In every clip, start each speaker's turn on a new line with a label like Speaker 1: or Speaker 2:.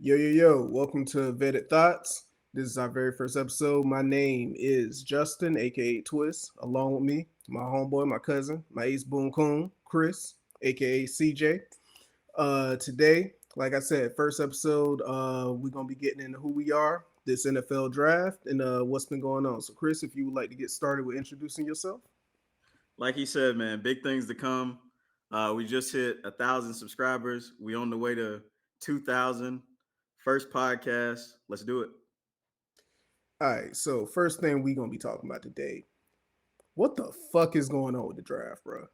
Speaker 1: Yo, welcome to Vetted Thoughts. This is our very first episode. My name is Justin, aka Twist. Along with me, my homeboy, my cousin, my ace boon coon, Chris, aka CJ. Today, like I said, first episode, we're gonna be getting into who we are, this NFL draft, and what's been going on. So, Chris, if you would like to get started with introducing yourself.
Speaker 2: Like he said, man, big things to come. We just hit 1,000 subscribers. We on the way to 2,000. First podcast. Let's do it.
Speaker 1: All right, so first thing we gonna be talking about today. What the fuck is going on with the draft, bro?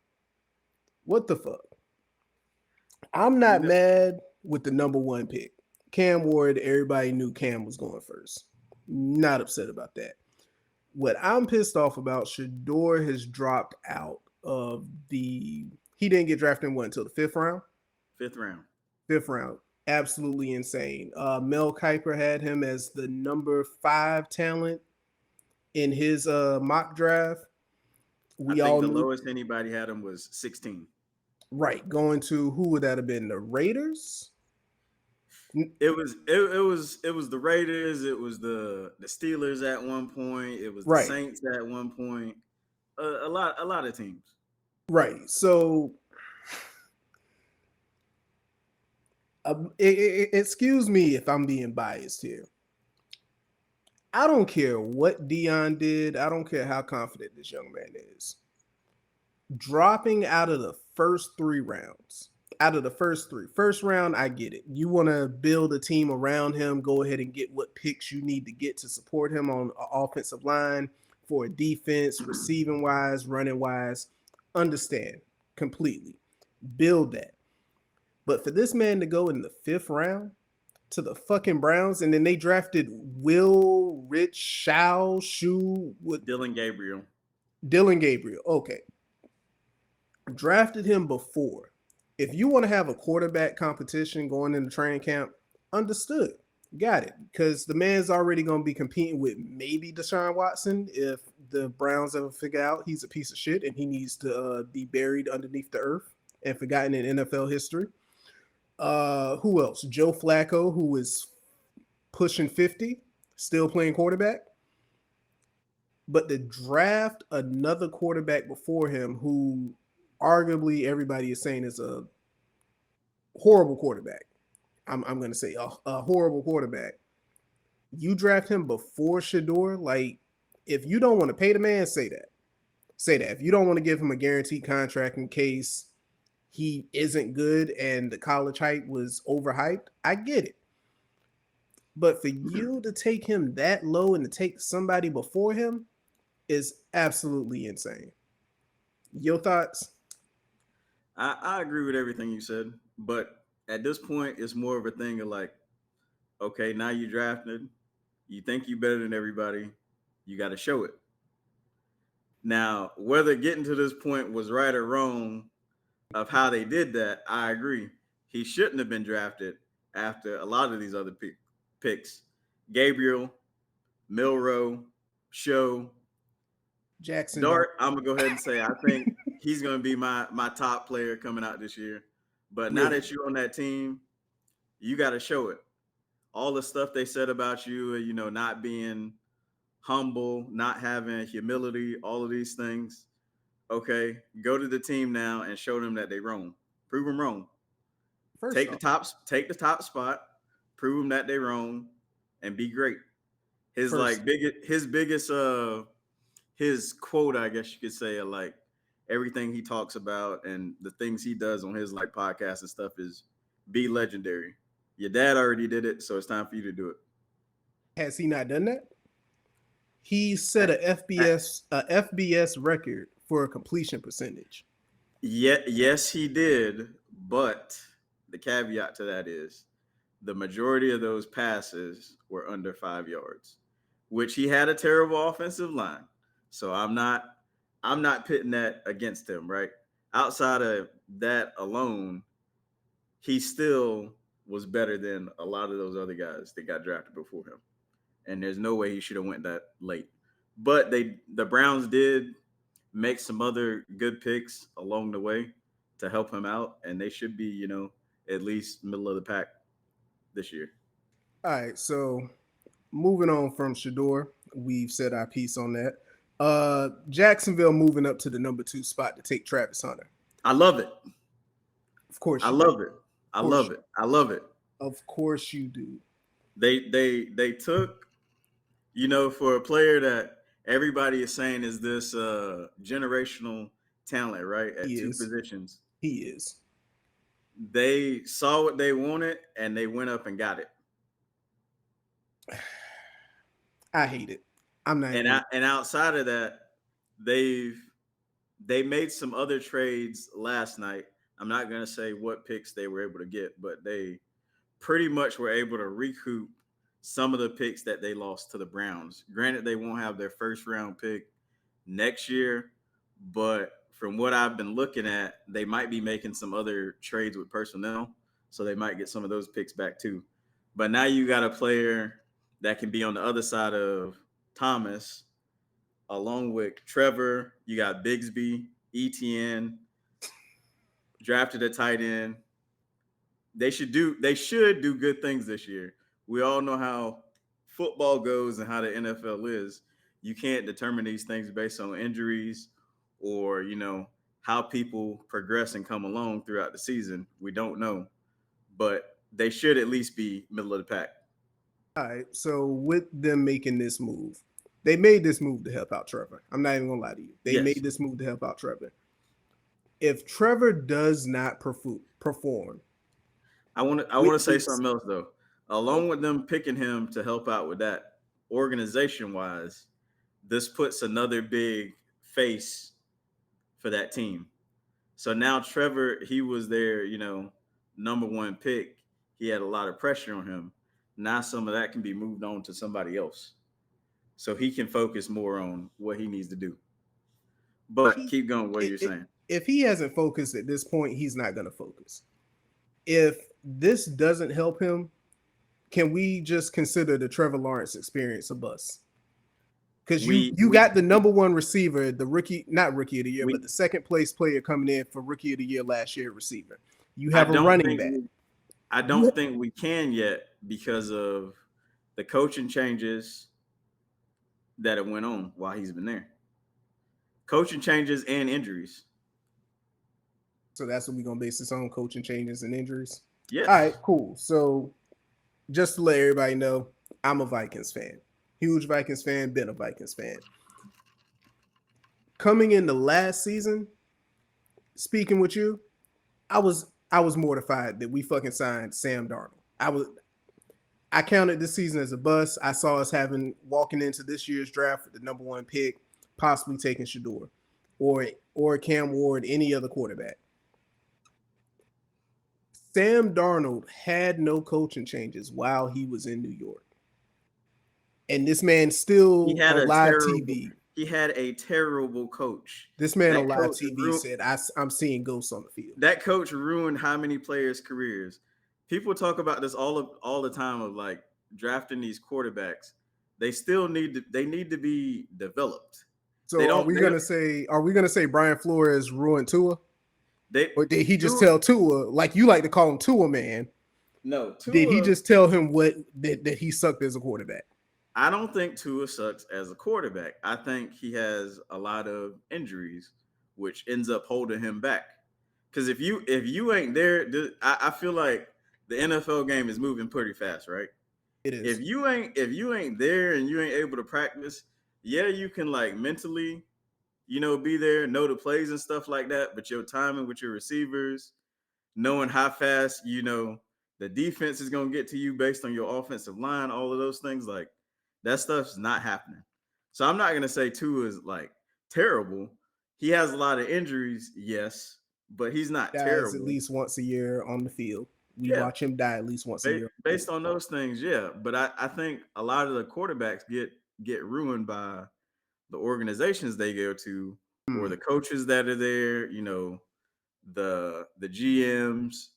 Speaker 1: What the fuck? I'm
Speaker 2: You
Speaker 1: not
Speaker 2: know,
Speaker 1: mad with the number one pick. Cam Ward, everybody knew Cam was going first. Not upset about that. What I'm pissed off about, Shedeur has dropped out of the. He didn't get drafted in what until the fifth round?
Speaker 2: fifth round.
Speaker 1: Fifth round. Absolutely insane. Mel Kiper had him as the number 5 talent in his mock draft.
Speaker 2: I
Speaker 1: We
Speaker 2: think
Speaker 1: all
Speaker 2: the
Speaker 1: knew,
Speaker 2: lowest anybody had him was 16.
Speaker 1: right, going to who would that have been? The Raiders?
Speaker 2: It was the Raiders. It was the Steelers at one point. It was the
Speaker 1: Right,
Speaker 2: Saints at one point. A lot of teams.
Speaker 1: right. So excuse me if I'm being biased here. I don't care what Dion did. I don't care how confident this young man is. Dropping out of the first 3 rounds. Out of the first three. First round, I get it. You want to build a team around him, go ahead and get what picks you need to get to support him on an offensive line for a defense, receiving wise, running wise. Understand completely. Build that. But for this man to go in the fifth round to the fucking Browns, and then they drafted Will Rich Shao Shu with
Speaker 2: Dylan Gabriel.
Speaker 1: Dylan Gabriel. Okay. Drafted him before. If you want to have a quarterback competition going into training camp, understood. Got it. Because the man's already going to be competing with maybe Deshaun Watson if the Browns ever figure out he's a piece of shit and he needs to be buried underneath the earth and forgotten in NFL history. Who else? Joe Flacco, who is pushing 50, still playing quarterback. But to draft another quarterback before him, who arguably everybody is saying is a horrible quarterback. I'm going to say a horrible quarterback. You draft him before Shedeur. Like, if you don't want to pay the man, say that. Say that. If you don't want to give him a guaranteed contract in case he isn't good and the college hype was overhyped, I get it. But for you to take him that low and to take somebody before him is absolutely insane. Your thoughts?
Speaker 2: I agree with everything you said, but at this point, it's more of a thing of like, okay, now you drafted, you think you better than everybody, you got to show it. Now, whether getting to this point was right or wrong of how they did that, I agree. He shouldn't have been drafted after a lot of these other picks. Gabriel, Milrow, Show,
Speaker 1: Jackson Dart.
Speaker 2: Dart. I'm gonna go ahead and say I think he's gonna be my top player coming out this year. But now
Speaker 1: Really?
Speaker 2: that you're on that team, you got to show it. All the stuff they said about you, not being humble, not having humility, all of these things. Okay, go to the team now and show them that they wrong. Prove them wrong.
Speaker 1: First
Speaker 2: Take the
Speaker 1: off,
Speaker 2: top, take the top spot. Prove them that they wrong, and be great. His
Speaker 1: first
Speaker 2: like biggest his quote, I guess you could say, like everything he talks about and the things he does on his like podcast and stuff is be legendary. Your dad already did it, so it's time for you to do it.
Speaker 1: has he not done that? He set a FBS record for a completion percentage.
Speaker 2: Yeah, yes, he did, but the caveat to that is the majority of those passes were under 5 yards, which he had a terrible offensive line. So I'm not pitting that against him, right? Outside of that alone, he still was better than a lot of those other guys that got drafted before him. And there's no way he should have went that late. But the Browns did make some other good picks along the way to help him out, and they should be, at least middle of the pack this year.
Speaker 1: All right, so moving on from Shedeur, we've said our piece on that. Jacksonville moving up to the number 2 spot to take Travis Hunter.
Speaker 2: I love it.
Speaker 1: Of course
Speaker 2: I
Speaker 1: you do.
Speaker 2: love it.
Speaker 1: Of
Speaker 2: I
Speaker 1: course
Speaker 2: love
Speaker 1: you.
Speaker 2: it. I love it.
Speaker 1: Of course you do.
Speaker 2: They took, for a player that everybody is saying is this generational talent, right? At
Speaker 1: He
Speaker 2: two
Speaker 1: is.
Speaker 2: positions.
Speaker 1: He is.
Speaker 2: They saw what they wanted and they went up and got it.
Speaker 1: I hate it. I'm not
Speaker 2: And
Speaker 1: even.
Speaker 2: and outside of that, they've they made some other trades last night. I'm not gonna say what picks they were able to get, but they pretty much were able to recoup some of the picks that they lost to the Browns. Granted, they won't have their first round pick next year, but from what I've been looking at, they might be making some other trades with personnel, so they might get some of those picks back too. But now you got a player that can be on the other side of Thomas, along with Trevor. You got Bigsby, ETN, drafted a tight end. They should do good things this year. We all know how football goes and how the NFL is. You can't determine these things based on injuries or, how people progress and come along throughout the season. We don't know. But they should at least be middle of the pack.
Speaker 1: All right. So with them making this move, they made this move to help out Trevor. I'm not even gonna lie to you. They made
Speaker 2: Yes.
Speaker 1: this move to help out Trevor. If Trevor does not perform
Speaker 2: I want to
Speaker 1: with
Speaker 2: say
Speaker 1: this,
Speaker 2: something else though.
Speaker 1: oh,
Speaker 2: Along with them picking him to help out with that, organization wise, this puts another big face for that team. So now Trevor, he was their, number one pick. He had a lot of pressure on him. Now some of that can be moved on to somebody else. So he can focus more on what he needs to do. But
Speaker 1: he
Speaker 2: keep going what
Speaker 1: it,
Speaker 2: you're
Speaker 1: it,
Speaker 2: saying.
Speaker 1: if he hasn't focused at this point, he's not gonna focus. If this doesn't help him, can we just consider the Trevor Lawrence experience a bust? Because you
Speaker 2: We
Speaker 1: you
Speaker 2: we
Speaker 1: got the number one receiver, the rookie, not rookie of the year, but
Speaker 2: we
Speaker 1: the second place player coming in for rookie of the year last year receiver. You
Speaker 2: I
Speaker 1: have a
Speaker 2: don't
Speaker 1: running
Speaker 2: think
Speaker 1: back.
Speaker 2: we I
Speaker 1: You
Speaker 2: don't think we can yet because of the coaching changes that have went on while he's been there. Coaching changes and injuries.
Speaker 1: so that's what we're gonna base this on: coaching changes and injuries. All right,
Speaker 2: Yes.
Speaker 1: cool. So just to let everybody know, I'm a Vikings fan, huge Vikings fan, been a Vikings fan. Coming into last season, speaking with you, I was mortified that we fucking signed Sam Darnold. I counted this season as a bust. I saw us having walking into this year's draft with the number one pick, possibly taking Shedeur or Cam Ward, any other quarterback. Sam Darnold had no coaching changes while he was in New York. And this man
Speaker 2: He
Speaker 1: still
Speaker 2: had
Speaker 1: on
Speaker 2: a
Speaker 1: live
Speaker 2: terrible
Speaker 1: TV.
Speaker 2: he had a terrible coach.
Speaker 1: This man on
Speaker 2: That
Speaker 1: live
Speaker 2: coach
Speaker 1: TV
Speaker 2: ru-
Speaker 1: said, I'm seeing ghosts on the field.
Speaker 2: that coach ruined how many players' careers. People talk about this all the time of like drafting these quarterbacks. They need to be developed. They
Speaker 1: So are
Speaker 2: don't
Speaker 1: we
Speaker 2: they don't
Speaker 1: gonna say Brian Flores ruined Tua?
Speaker 2: they
Speaker 1: Or did he just
Speaker 2: Tua,
Speaker 1: tell Tua, like you like to call him Tua man?
Speaker 2: no
Speaker 1: Did he
Speaker 2: Tua.
Speaker 1: just tell him that he sucked as a quarterback?
Speaker 2: I don't think Tua sucks as a quarterback. I think he has a lot of injuries, which ends up holding him back. Because if you ain't there, I feel like the NFL game is moving pretty fast, right?
Speaker 1: It
Speaker 2: If
Speaker 1: is.
Speaker 2: you ain't there and you ain't able to practice, yeah, you can like mentally, be there, know the plays and stuff like that. But your timing with your receivers, knowing how fast the defense is going to get to you based on your offensive line, all of those things, like that stuff's not happening. So I'm not going to say Tua is like terrible. He has a lot of injuries, yes, but he's not
Speaker 1: Dies at
Speaker 2: terrible.
Speaker 1: least once a year on the field. We
Speaker 2: Yeah,
Speaker 1: watch him die at least once a year on the
Speaker 2: based
Speaker 1: field.
Speaker 2: on those things, yeah. But I think a lot of the quarterbacks get ruined by the organizations they go to or
Speaker 1: Hmm.
Speaker 2: the coaches that are there, the GMs,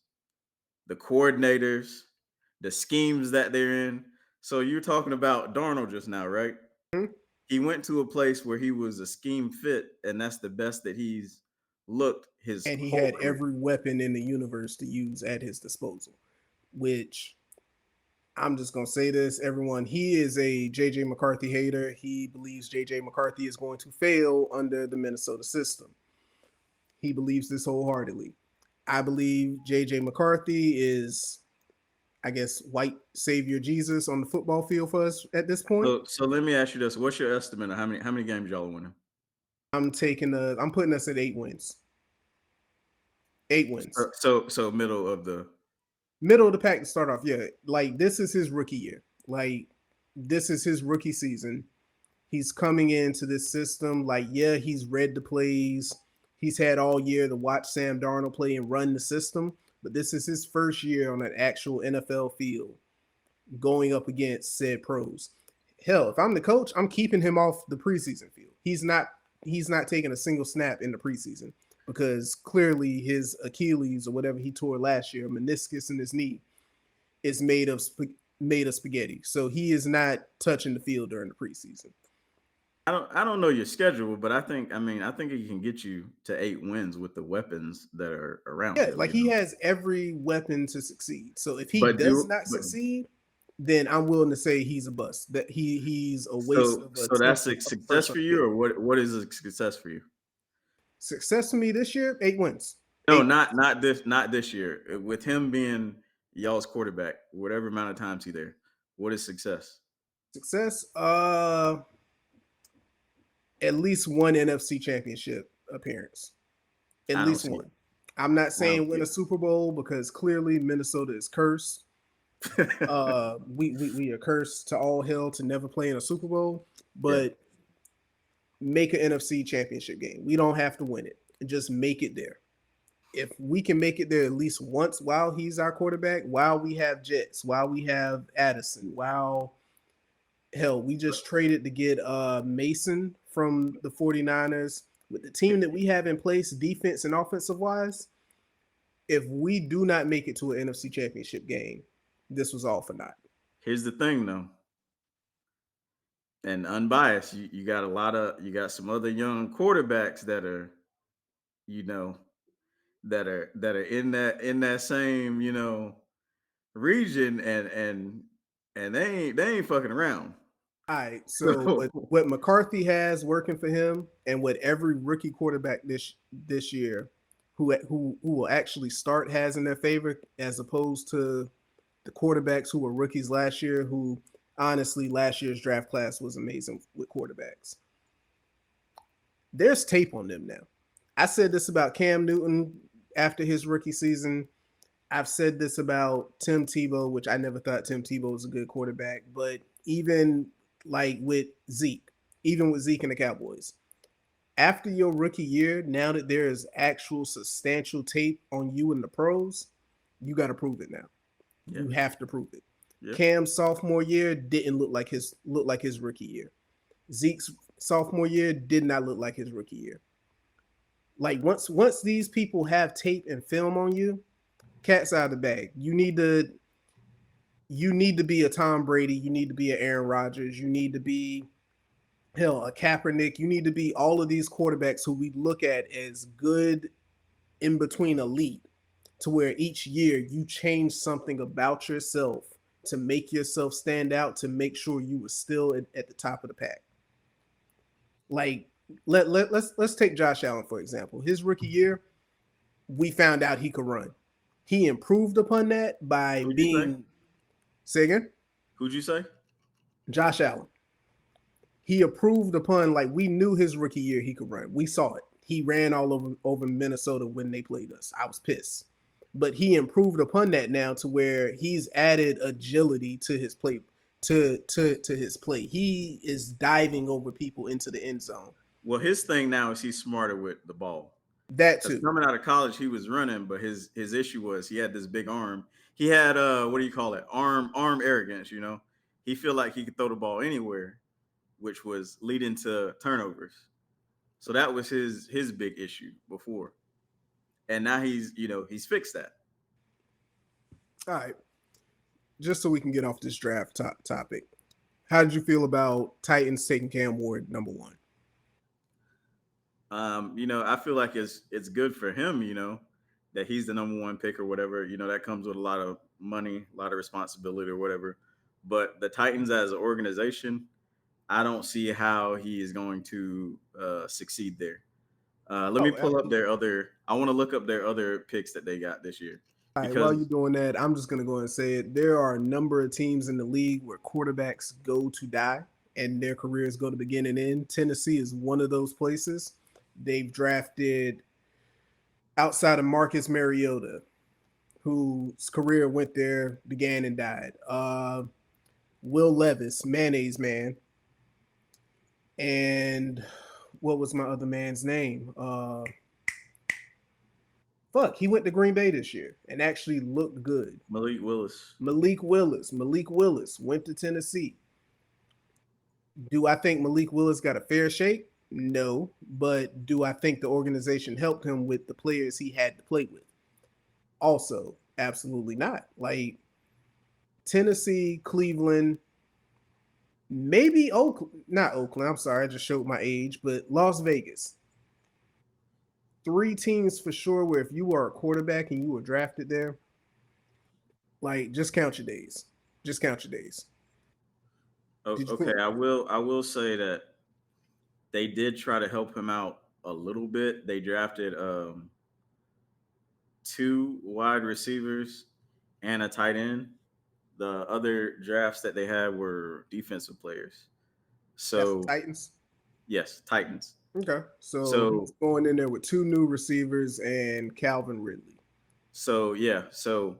Speaker 2: the coordinators, the schemes that they're in. So you're talking about Darnold just now, right? He went to a place where he was a scheme fit, and that's the best that he's looked his
Speaker 1: And he
Speaker 2: whole
Speaker 1: had
Speaker 2: career.
Speaker 1: every weapon in the universe to use at his disposal, which I'm just gonna say this, everyone. He is a JJ McCarthy hater. He believes JJ McCarthy is going to fail under the Minnesota system. He believes this wholeheartedly. I believe JJ McCarthy is, I guess, white savior Jesus on the football field for us at this point.
Speaker 2: So let me ask you this: what's your estimate of how many games y'all are winning?
Speaker 1: I'm putting us at 8 wins. 8 wins.
Speaker 2: So middle of the
Speaker 1: Middle of the pack to start off. Yeah. Like this is his rookie year. Like this is his rookie season. He's coming into this system. Like, yeah, he's read the plays. He's had all year to watch Sam Darnold play and run the system. But this is his first year on an actual NFL field going up against said pros. Hell, if I'm the coach, I'm keeping him off the preseason field. He's not taking a single snap in the preseason because clearly his Achilles or whatever he tore last year, meniscus in his knee, is made of spaghetti. So he is not touching the field during the preseason.
Speaker 2: I don't know your schedule, but I think he can get you to 8 wins with the weapons that are around
Speaker 1: Yeah,
Speaker 2: him.
Speaker 1: like he has every weapon to succeed. So if he
Speaker 2: But
Speaker 1: does
Speaker 2: do
Speaker 1: not
Speaker 2: but
Speaker 1: succeed, then I'm willing to say he's a bust. That he's a waste
Speaker 2: so
Speaker 1: of
Speaker 2: so that's a
Speaker 1: of a
Speaker 2: success
Speaker 1: first
Speaker 2: for
Speaker 1: round
Speaker 2: you,
Speaker 1: pick.
Speaker 2: or what is a success for you?
Speaker 1: Success to me this year, 8 wins.
Speaker 2: No,
Speaker 1: 8 wins.
Speaker 2: not this year. With him being y'all's quarterback, whatever amount of times he there, what is success?
Speaker 1: Success, at least one NFC championship appearance. At
Speaker 2: I don't
Speaker 1: least
Speaker 2: see
Speaker 1: one. I'm not
Speaker 2: it. I don't
Speaker 1: saying win
Speaker 2: see
Speaker 1: a Super Bowl because clearly Minnesota is cursed.
Speaker 2: it.
Speaker 1: We are cursed to all hell to never play in a Super Bowl,
Speaker 2: Yeah.
Speaker 1: but make an NFC championship game. We don't have to win it. Just make it there. If we can make it there at least once while he's our quarterback, while we have Jets, while we have Addison, while hell, we just traded to get Mason from the 49ers with the team that we have in place, defense and offensive wise, if we do not make it to an NFC championship game, this was all for naught.
Speaker 2: Here's the thing though, and unbiased, you got you got some other young quarterbacks that are, you know, that are in that same, region, and they ain't fucking around.
Speaker 1: All right. So
Speaker 2: So
Speaker 1: what McCarthy has working for him, and what every rookie quarterback this year, who will actually start has in their favor, as opposed to the quarterbacks who were rookies last year, who honestly last year's draft class was amazing with quarterbacks. There's tape on them now. I said this about Cam Newton after his rookie season. I've said this about Tim Tebow, which I never thought Tim Tebow was a good quarterback, but even like with Zeke, even with Zeke and the Cowboys, after your rookie year, now that there is actual substantial tape on you in the pros, you got to prove it now.
Speaker 2: yeah,
Speaker 1: You have to prove it.
Speaker 2: yeah.
Speaker 1: Cam's sophomore year didn't look like his rookie year. Zeke's sophomore year did not look like his rookie year. Like once these people have tape and film on you, cat's out of the bag. You need to be a Tom Brady. You need to be an Aaron Rodgers. You need to be hell a Kaepernick. You need to be all of these quarterbacks who we look at as good in between elite, to where each year you change something about yourself to make yourself stand out, to make sure you were still at the top of the pack. Like let's take Josh Allen for example. His rookie year, we found out he could run. He improved upon that by
Speaker 2: Who'd you say?
Speaker 1: being say again,
Speaker 2: Who'd you say?
Speaker 1: Josh Allen. He improved upon like we knew his rookie year he could run. We saw it. He ran all over Minnesota when they played us. I was pissed. But he improved upon that now to where he's added agility to his play to his play. He is diving over people into the end zone.
Speaker 2: Well, his thing now is he's smarter with the ball.
Speaker 1: That
Speaker 2: Because
Speaker 1: too.
Speaker 2: coming out of college, he was running, but his issue was he had this big arm. He had what do you call it? Arm arrogance. He feel like he could throw the ball anywhere, which was leading to turnovers. So that was his big issue before, and now he's fixed that.
Speaker 1: All right. Just so we can get off this draft topic. How did you feel about Titans taking Cam Ward number one?
Speaker 2: I feel like it's good for him. That he's the number one pick or whatever. That comes with a lot of money, a lot of responsibility or whatever. But the Titans as an organization, I don't see how he is going to succeed there. Let me
Speaker 1: Oh,
Speaker 2: pull up
Speaker 1: absolutely.
Speaker 2: their other. I want to look up their other picks that they got this year
Speaker 1: All right, while you're
Speaker 2: because
Speaker 1: doing that, I'm just going to go ahead and say it. There are a number of teams in the league where quarterbacks go to die and their careers go to begin and end. Tennessee is one of those places. They've drafted outside of Marcus Mariota, whose career went there, began and died. Will Levis, Mayonnaise Man, and what was my other man's name? Fuck, he went to Green Bay this year and actually looked good.
Speaker 2: Malik Willis.
Speaker 1: Malik Willis went to Tennessee. Do I think Malik Willis got a fair shake? No, but do I think the organization helped him with the players he had to play with? Also, absolutely not. Like Tennessee, Cleveland, maybe Oakland, not Oakland. I'm sorry, I just showed my age, but Las Vegas. Three teams for sure where if you are a quarterback and you were drafted there, like just count your days. Just count your days. Did
Speaker 2: Okay,
Speaker 1: you?
Speaker 2: I will say that they did try to help him out a little bit. They drafted two wide receivers and a tight end. The other drafts that they had were defensive players.
Speaker 1: That's the
Speaker 2: So
Speaker 1: Titans.
Speaker 2: yes, Titans.
Speaker 1: Okay, so
Speaker 2: So
Speaker 1: he's going in there with two new receivers and Calvin Ridley.
Speaker 2: yeah, so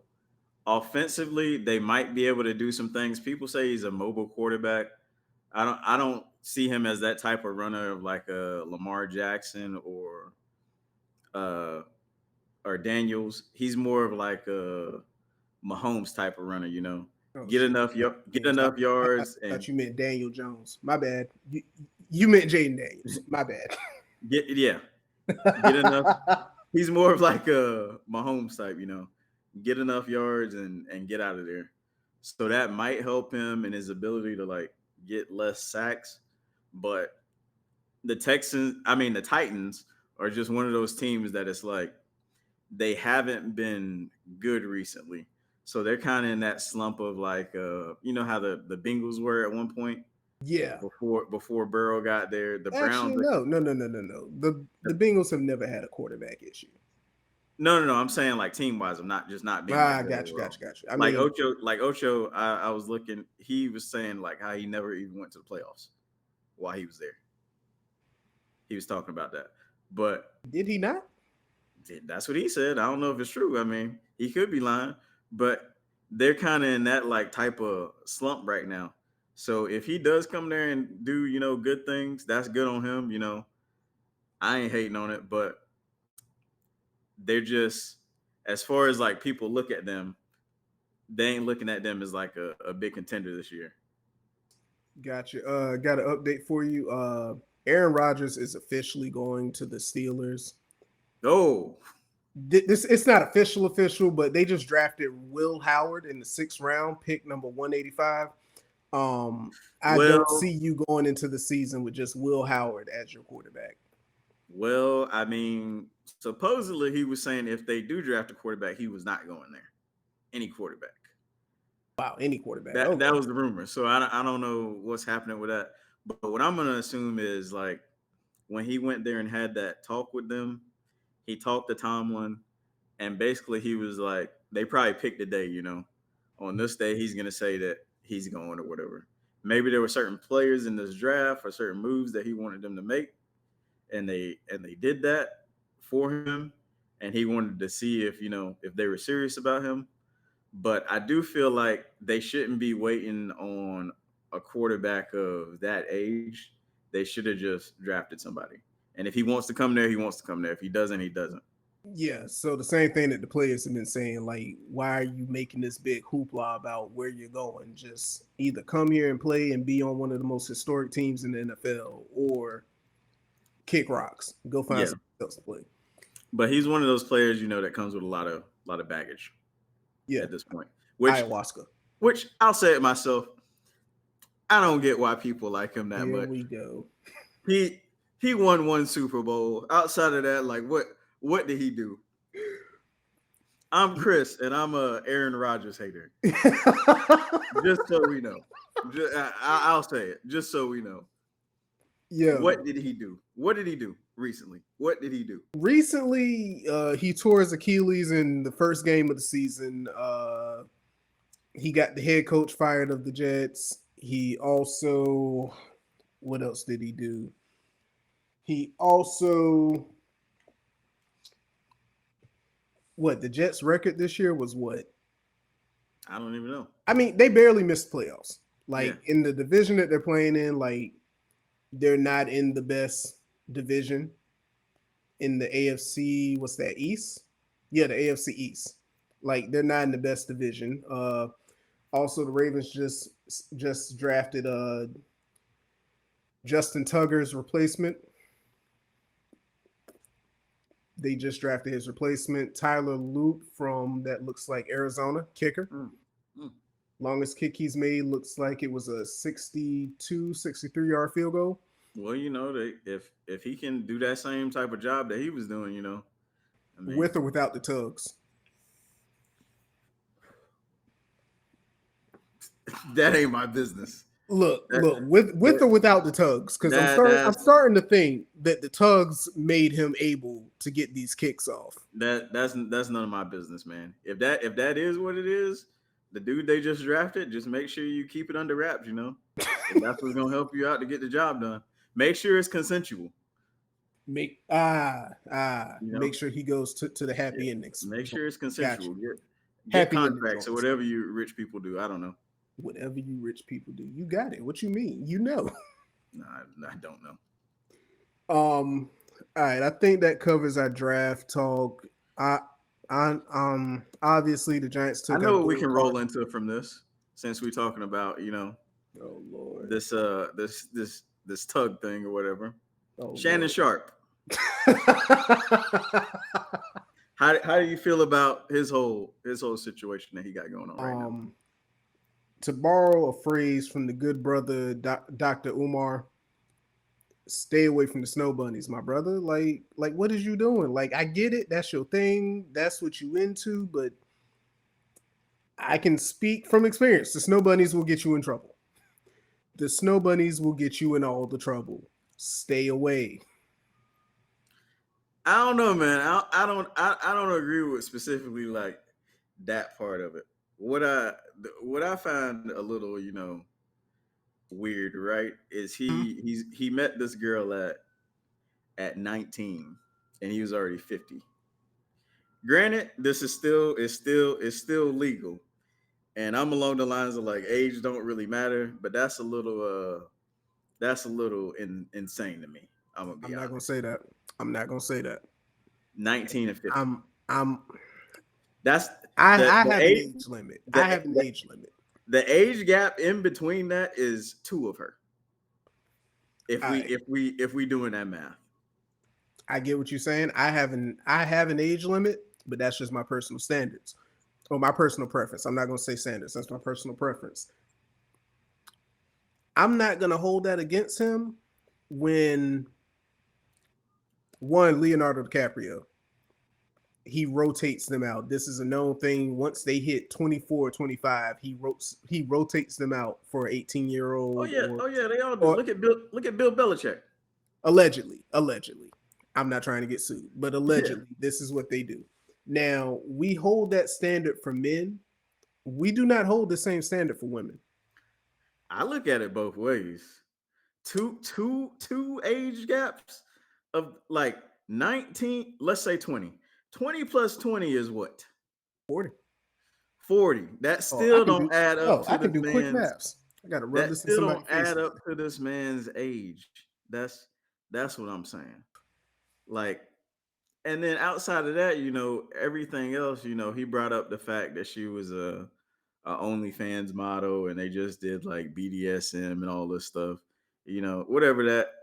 Speaker 2: offensively they might be able to do some things. People say he's a mobile quarterback. I don't see him as that type of runner of like a Lamar Jackson uh or Daniels. He's more of like a Mahomes type of runner,
Speaker 1: Oh
Speaker 2: Get
Speaker 1: shit,
Speaker 2: enough get
Speaker 1: James. I,
Speaker 2: enough
Speaker 1: I
Speaker 2: yards
Speaker 1: thought
Speaker 2: and
Speaker 1: you meant Daniel Jones. My bad. You meant Jaden Daniels. My bad.
Speaker 2: get yeah, get enough. He's more of like a Mahomes type, Get enough yards and get out of there. So that might help him in his ability to like get less sacks. But the Titans are just one of those teams that it's like they haven't been good recently. So they're kind of in that slump of like you know how the Bengals were at one point
Speaker 1: Yeah.
Speaker 2: before Burrow got there. The
Speaker 1: Actually,
Speaker 2: Browns are,
Speaker 1: no. The Bengals have never had a quarterback issue.
Speaker 2: no. I'm saying like team wise. I'm not just not being like
Speaker 1: Ah,
Speaker 2: that overall.
Speaker 1: got you. I
Speaker 2: Like
Speaker 1: mean,
Speaker 2: Ocho, I was looking. He was saying like how he never even went to the playoffs while he was there. He was talking about that, but
Speaker 1: did he not?
Speaker 2: that's what he said. I don't know if it's true. I mean, he could be lying, but they're kind of in that like type of slump right now. So if he does come there and do good things, that's good on him. I ain't hating on it, but they're just as far as like people look at them, they ain't looking at them as like a big contender this year.
Speaker 1: Gotcha. Got an update for you. Aaron Rodgers is officially going to the Steelers.
Speaker 2: Oh,
Speaker 1: This it's not official, but they just drafted Will Howard in the 6th round, pick number 185. I don't
Speaker 2: well,
Speaker 1: see you going into the season with just Will Howard as your quarterback.
Speaker 2: I mean, supposedly he was saying if they do draft a quarterback, he was not going there. Any quarterback.
Speaker 1: Wow, any quarterback.
Speaker 2: That
Speaker 1: Okay.
Speaker 2: was the rumor. So I don't know what's happening with that. But what I'm gonna assume is like when he went there and had that talk with them, he talked to Tomlin, and basically he was like, they probably picked a day, On this day, he's gonna say that he's going or whatever. Maybe there were certain players in this draft or certain moves that he wanted them to make, and they did that for him, and he wanted to see if if they were serious about him. But I do feel like they shouldn't be waiting on a quarterback of that age. They should have just drafted somebody. And if he wants to come there, he wants to come there. If he doesn't, he doesn't.
Speaker 1: Yeah, so the same thing that the players have been saying, like, why are you making this big hoopla about where you're going? Just either come here and play and be on one of the most historic teams in the NFL, or kick rocks, go find
Speaker 2: Yeah.
Speaker 1: something else to play.
Speaker 2: But he's one of those players, that comes with a lot of baggage
Speaker 1: Yeah,
Speaker 2: at this point. Which
Speaker 1: ayahuasca.
Speaker 2: which I'll say it myself. I don't get why people like him that
Speaker 1: Here
Speaker 2: much.
Speaker 1: we go.
Speaker 2: He he won one Super Bowl. Outside of that, like what did he do? I'm Chris, and I'm a Aaron Rodgers hater. Just so we know. I'll say it. Just so we know.
Speaker 1: Yo,
Speaker 2: What did he do? What did he do recently? What did he do?
Speaker 1: recently he tore his Achilles in the first game of the season. He got the head coach fired of the Jets. He also, what else did he do? He also, what, the Jets' record this year was what?
Speaker 2: I don't even know.
Speaker 1: I mean, they barely missed playoffs.
Speaker 2: Yeah.
Speaker 1: Like in the division that they're playing in, like they're not in the best division in the AFC. What's that, East? Yeah, the AFC East. Like they're not in the best division. Also, the Ravens just drafted Justin Tugger's replacement. They just drafted his replacement, Tyler Loop from that looks like Arizona kicker.
Speaker 2: Mm, mm.
Speaker 1: Longest kick he's made looks like it was a 63 yard field goal.
Speaker 2: Well, if he can do that same type of job that he was doing, I mean,
Speaker 1: With or without the tugs.
Speaker 2: that ain't my business. That
Speaker 1: Look, with
Speaker 2: that
Speaker 1: or without the tugs, because
Speaker 2: that
Speaker 1: I'm
Speaker 2: that's
Speaker 1: starting to think that the tugs made him able to get these kicks off.
Speaker 2: that's none of my business, man. If that is what it is, the dude they just drafted, just make sure you keep it under wraps. If that's what's gonna help you out to get the job done. Make sure it's consensual. You know,
Speaker 1: Make sure he goes to the
Speaker 2: yeah.
Speaker 1: happy endings.
Speaker 2: Make sure it's
Speaker 1: Gotcha.
Speaker 2: consensual. Get
Speaker 1: Happy ending
Speaker 2: contracts or
Speaker 1: joints.
Speaker 2: whatever you rich people do. I don't know.
Speaker 1: Whatever you rich people do, you got it. What you mean? You know.
Speaker 2: No, I don't know.
Speaker 1: All right. I think that covers our draft talk. I, obviously the Giants
Speaker 2: I
Speaker 1: took
Speaker 2: know
Speaker 1: out
Speaker 2: what we
Speaker 1: Derek
Speaker 2: can
Speaker 1: Carr.
Speaker 2: roll into from this, since we're talking about
Speaker 1: Oh Lord.
Speaker 2: this tug thing or whatever.
Speaker 1: Oh
Speaker 2: Shannon
Speaker 1: Lord.
Speaker 2: Sharpe. How do you feel about his whole situation that he got going on right now?
Speaker 1: um, to borrow a phrase from the good brother Dr. Umar, stay away from the snow bunnies, my brother. Like what is you doing? Like I get it, that's your thing, that's what you into, but I can speak from experience. The snow bunnies will get you in trouble. The snow bunnies will get you in all the trouble. Stay away.
Speaker 2: I don't know, man. I don't agree with specifically like that part of it. What I find a little weird, right? Is he met this girl at 19 and he was already 50. Granted, this is still legal, and I'm along the lines of like age don't really matter, but that's a little insane to me. I'm gonna
Speaker 1: I'm
Speaker 2: be
Speaker 1: not gonna
Speaker 2: honest.
Speaker 1: say that. I'm not gonna say that.
Speaker 2: 19 and 50.
Speaker 1: I'm
Speaker 2: That's
Speaker 1: I
Speaker 2: the
Speaker 1: have an
Speaker 2: age
Speaker 1: age limit. I
Speaker 2: the,
Speaker 1: have an
Speaker 2: the
Speaker 1: age limit.
Speaker 2: the age gap in between that is two of her. If we
Speaker 1: I
Speaker 2: if we if we doing that math.
Speaker 1: I get what you're saying. I have an age limit, but that's just my personal standards or my personal preference. I'm not gonna say standards. That's my personal preference. I'm not gonna hold that against him when one Leonardo DiCaprio he rotates them out. This is a known thing. Once they hit 24, 25, he rotates them out for an 18-year
Speaker 2: Oh
Speaker 1: old
Speaker 2: yeah, oh yeah, they all do.
Speaker 1: or
Speaker 2: Look at Bill Belichick.
Speaker 1: allegedly. I'm not trying to get sued, but
Speaker 2: Yeah.
Speaker 1: allegedly this is what they do. Now, we hold that standard for men. We do not hold the same standard for women.
Speaker 2: I look at it both ways. Two age gaps of like 19, let's say 20. 20 plus 20 is what?
Speaker 1: 40.
Speaker 2: 40. That
Speaker 1: Oh, I
Speaker 2: still
Speaker 1: can
Speaker 2: don't
Speaker 1: do
Speaker 2: add up
Speaker 1: I
Speaker 2: to
Speaker 1: can
Speaker 2: this
Speaker 1: do quick
Speaker 2: man's
Speaker 1: maths. I gotta rub
Speaker 2: that
Speaker 1: this in
Speaker 2: still
Speaker 1: somebody's
Speaker 2: don't
Speaker 1: face
Speaker 2: add up
Speaker 1: again.
Speaker 2: to this man's age. That's what I'm saying. Like, and then outside of that, everything else, he brought up the fact that she was a OnlyFans model and they just did like BDSM and all this stuff. Whatever that,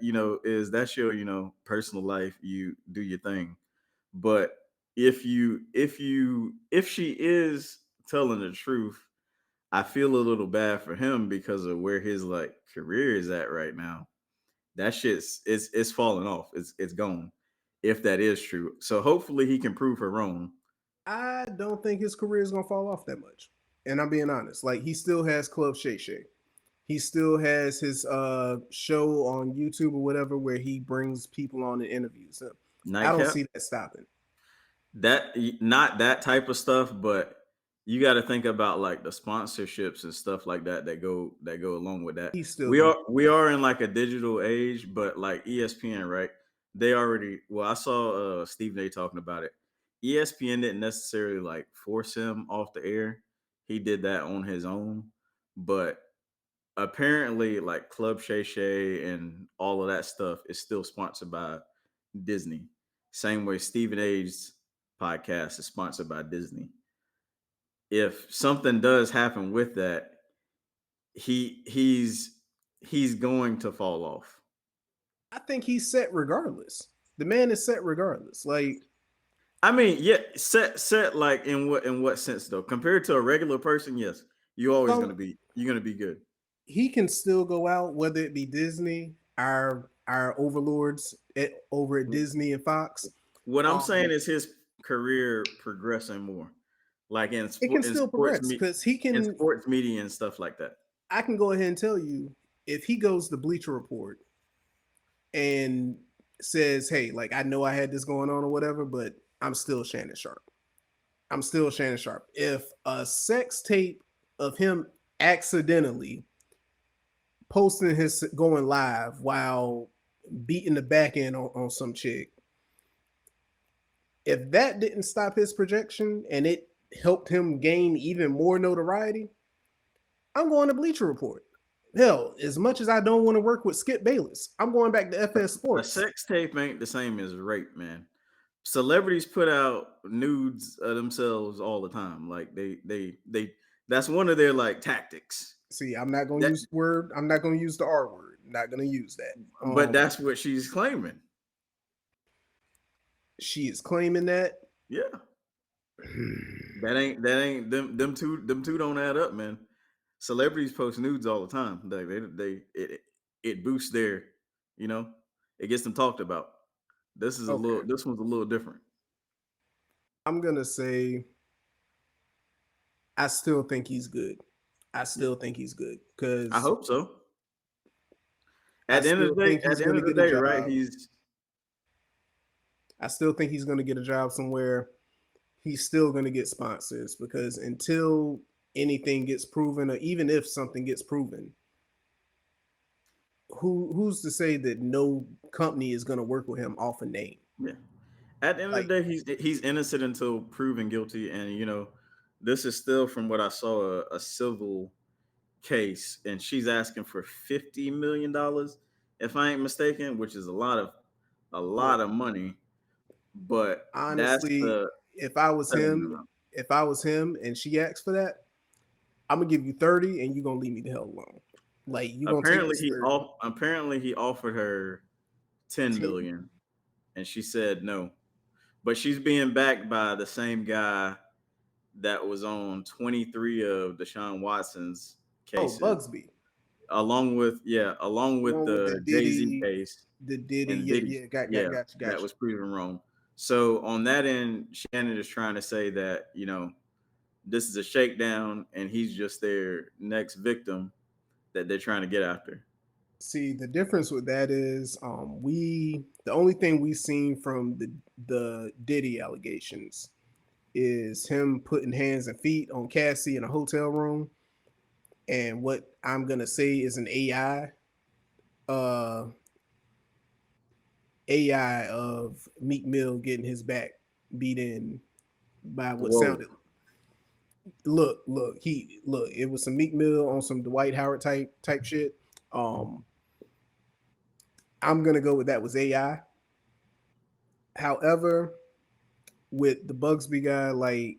Speaker 2: is, that's your, personal life. You do your thing. But if she is telling the truth, I feel a little bad for him because of where his like career is at right now. That shit's it's falling off. It's gone. If that is true. So hopefully he can prove her wrong.
Speaker 1: I don't think his career is gonna fall off that much. And I'm being honest. Like he still has Club Shay Shay. He still has his show on YouTube or whatever where he brings people on and interviews them. I don't
Speaker 2: Nightcap.
Speaker 1: see that stopping.
Speaker 2: That not that type of stuff, but you got to think about like the sponsorships and stuff like that that go along with that.
Speaker 1: He's still
Speaker 2: We
Speaker 1: gonna
Speaker 2: are we are in like a digital age, but like ESPN, right? They already well, I saw Stephen A talking about it. ESPN didn't necessarily like force him off the air. He did that on his own, but apparently like Club Shay Shay and all of that stuff is still sponsored by Disney. Same way Stephen A's podcast is sponsored by Disney. If something does happen with that, he's going to fall off.
Speaker 1: I think he's set regardless. The man is set regardless. Like
Speaker 2: I mean, yeah, set like in what sense though? Compared to a regular person, yes,
Speaker 1: um
Speaker 2: you're gonna be good.
Speaker 1: he can still go out, whether it be Disney, our overlords over at Disney and Fox.
Speaker 2: What I'm saying
Speaker 1: Um,
Speaker 2: is his career progressing more, like
Speaker 1: it can still progress because he
Speaker 2: in
Speaker 1: can.
Speaker 2: sports media and stuff like that.
Speaker 1: I can go ahead and tell you if he goes to Bleacher Report and says, "Hey, like I know I had this going on or whatever, but I'm still Shannon Sharpe. I'm still Shannon Sharpe." If a sex tape of him accidentally posting his going live while beating the back end on some chick, if that didn't stop his projection and it helped him gain even more notoriety, I'm going to Bleacher Report. Hell, as much as I don't want to work with Skip Bayless, I'm going back to FS
Speaker 2: A
Speaker 1: Sports.
Speaker 2: sex tape ain't the same as rape, man. Celebrities put out nudes of themselves all the time. Like they that's one of their like tactics.
Speaker 1: See, I'm not going to
Speaker 2: That
Speaker 1: use the word. I'm not going to use the R word. I'm not going to use that.
Speaker 2: but that's what she's claiming.
Speaker 1: She is claiming that.
Speaker 2: Yeah. That ain't them two don't add up, man. Celebrities post nudes all the time. Like it boosts their, you know, it gets them talked about.
Speaker 1: Okay,
Speaker 2: This one's a little different.
Speaker 1: I'm gonna say I still think he's good. I
Speaker 2: Yeah.
Speaker 1: still think he's good
Speaker 2: I
Speaker 1: because
Speaker 2: hope so.
Speaker 1: I still think
Speaker 2: At
Speaker 1: he's
Speaker 2: the end
Speaker 1: going to
Speaker 2: of the
Speaker 1: get a
Speaker 2: day, right?
Speaker 1: job. I still think he's going to get a job somewhere. He's still going to get sponsors because until anything gets proven, or even if something gets proven, who's to say that no company is going to work with him off a name?
Speaker 2: Yeah. At the end of
Speaker 1: Like
Speaker 2: the day, he's innocent until proven guilty, and you know, this is still from what I saw a civil case, and she's asking for $50 million, if I ain't mistaken, which is a lot
Speaker 1: look,
Speaker 2: of money. But that's
Speaker 1: honestly,
Speaker 2: the
Speaker 1: if I was
Speaker 2: settlement
Speaker 1: him,
Speaker 2: amount.
Speaker 1: if I was him, and she asked for that, I'm gonna give you 30, and you're gonna leave me the hell alone. Like you're gonna take this 30.
Speaker 2: Apparently he offered her 10
Speaker 1: 10.
Speaker 2: million, and she said no. But she's being backed by the same guy that was on 23 of Deshaun Watson's
Speaker 1: Oh,
Speaker 2: cases,
Speaker 1: Bugsby,
Speaker 2: along
Speaker 1: the
Speaker 2: with
Speaker 1: one with
Speaker 2: the Jay-Z case
Speaker 1: the Diddy.
Speaker 2: and
Speaker 1: Yeah,
Speaker 2: Diddy,
Speaker 1: yeah, got,
Speaker 2: yeah,
Speaker 1: got you,
Speaker 2: that
Speaker 1: got you.
Speaker 2: was proven wrong. So on that end, Shannon is trying to say that, you know, this is a shakedown and he's just their next victim that they're trying to get after.
Speaker 1: See, the difference with that is, the only thing we've seen from the Diddy allegations is him putting hands and feet on Cassie in a hotel room, and what I'm gonna say is an uh, AI of Meek Mill getting his back beat in by what
Speaker 2: Whoa.
Speaker 1: sounded. Look. It was some Meek Mill on some Dwight Howard type shit. Um, I'm gonna go with that was AI. However, with the Bugsby guy, like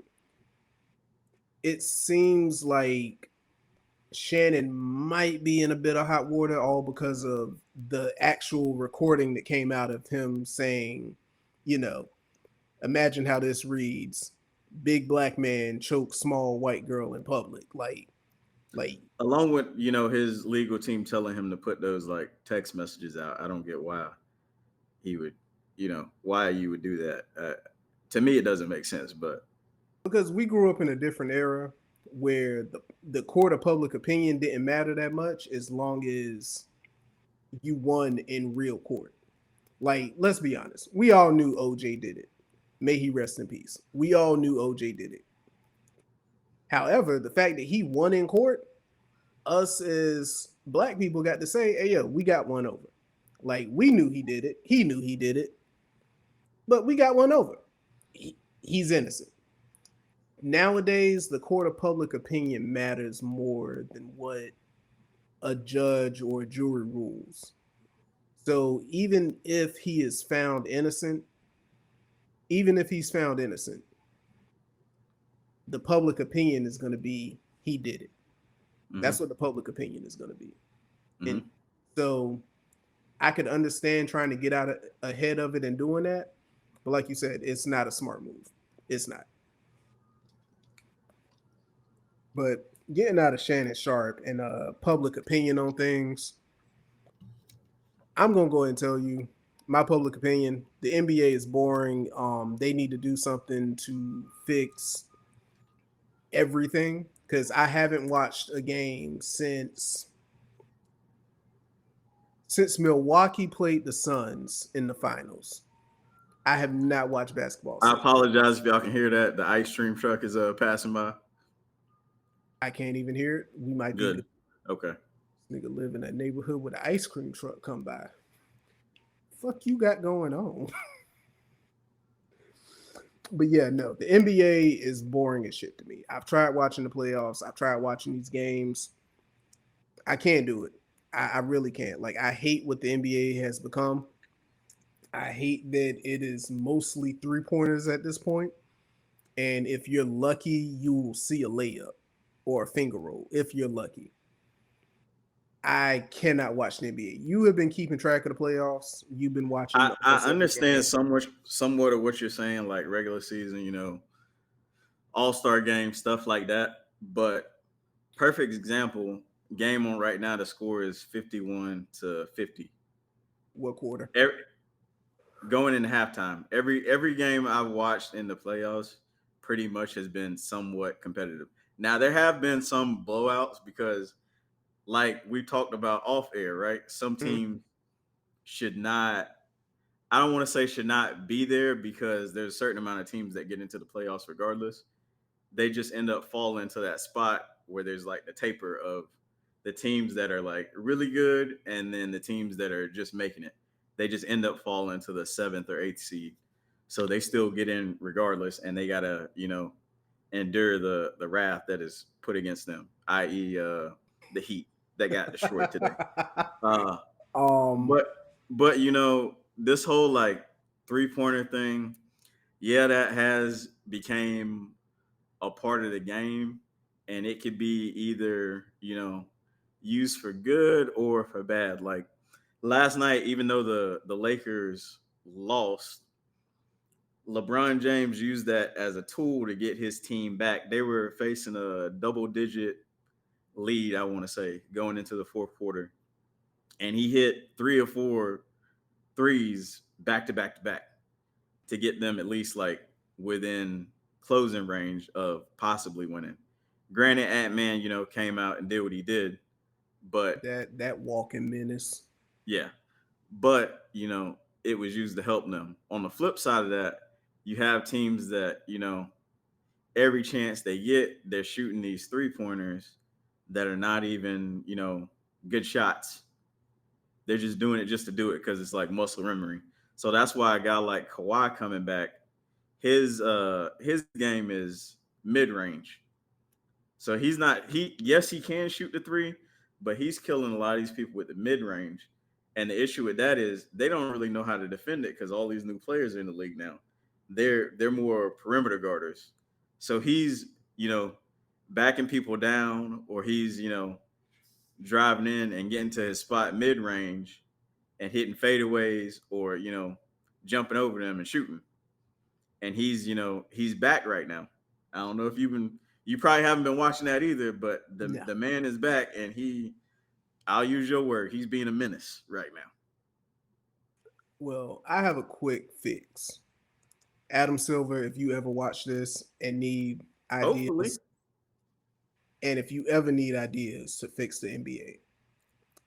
Speaker 1: it seems like Shannon might be in a bit of hot water, all because of the actual recording that came out of him saying, you know, imagine how this reads: big black man chokes small white girl in public. Like
Speaker 2: Along with, you know, his legal team telling him to put those like text messages out. I don't get why he would, you know, why you would do that. To me, it doesn't make sense, but
Speaker 1: because we grew up in a different era where the court of public opinion didn't matter that much as long as you won in real court. Like, let's be honest, we all knew OJ did it. May he rest in peace. We all knew OJ did it. However, the fact that he won in court, us as black people got to say, hey, yo, we got one over. Like, we knew he did it. He knew he did it, but we got one over. He's innocent. Nowadays, the court of public opinion matters more than what a judge or a jury rules. So even if he's found innocent, the public opinion is going to be he did it.
Speaker 2: Mm-hmm.
Speaker 1: That's what the public opinion is going to be. And
Speaker 2: Mm-hmm.
Speaker 1: so I could understand trying to get ahead of it and doing that. But like you said, it's not a smart move. It's not. But getting out of Shannon Sharpe and public opinion on things, I'm gonna go ahead and tell you my public opinion. The NBA is boring. They need to do something to fix everything because I haven't watched a game since Milwaukee played the Suns in the finals. I have not watched basketball
Speaker 2: I
Speaker 1: since.
Speaker 2: apologize if y'all can hear that. The ice cream truck is passing by.
Speaker 1: I can't even hear it. We might be good.
Speaker 2: Good. Okay.
Speaker 1: This nigga live in a neighborhood with an ice cream truck come by. Fuck you got going on? But yeah, no, the NBA is boring as shit to me. I've tried watching the playoffs. I've tried watching these games. I can't do it. I really can't. Like, I hate what the NBA has become. I hate that it is mostly 3 pointers at this point. And if you're lucky, you will see a layup or a finger roll. If you're lucky, I cannot watch the NBA. You have been keeping track of the playoffs. You've been watching
Speaker 2: I
Speaker 1: almost every
Speaker 2: understand
Speaker 1: game.
Speaker 2: somewhat of what you're saying, like regular season, all-star game, stuff like that. But perfect example, game on right now, the score is 51-50.
Speaker 1: What quarter?
Speaker 2: Every, going into halftime, every game I've watched in the playoffs pretty much has been somewhat competitive. Now there have been some blowouts because, like we talked about off air, right? Some
Speaker 1: Mm,
Speaker 2: teams should not. I don't want to say should not be there because there's a certain amount of teams that get into the playoffs regardless. They just end up falling to that spot where there's like the taper of the teams that are like really good and then the teams that are just making it. They just end up falling to the seventh or eighth seed. So they still get in regardless and they gotta, endure the wrath that is put against them, i.e. The Heat that got destroyed today. Uh
Speaker 1: um,
Speaker 2: but this whole like 3 pointer thing, yeah, that has became a part of the game, and it could be either used for good or for bad. Like last night, even though the Lakers lost, LeBron James used that as a tool to get his team back. They were facing a double digit lead, I want to say, going into the fourth quarter, and he hit three or four threes back to back to back to get them at least like within closing range of possibly winning. Granted, Ant Man, came out and did what he did, but
Speaker 1: that walking menace.
Speaker 2: yeah, but it was used to help them. On the flip side of that, you have teams that every chance they get, they're shooting these 3 pointers that are not even good shots. They're just doing it just to do it because it's like muscle memory. So that's why a guy like Kawhi coming back, his game is mid range. So he's not he yes he can shoot the three, but he's killing a lot of these people with the mid range. And the issue with that is they don't really know how to defend it because all these new players are in the league now. They're more perimeter guarders. So he's backing people down, or he's driving in and getting to his spot mid range and hitting fadeaways, or jumping over them and shooting. And he's back right now. I don't know if you probably haven't been watching that either, but the
Speaker 1: No.
Speaker 2: the man is back, and I'll use your word, he's being a menace right now.
Speaker 1: Well, I have a quick fix. Adam Silver, if you ever watch this and need
Speaker 2: Hopefully.
Speaker 1: ideas, and if you ever need ideas to fix the NBA,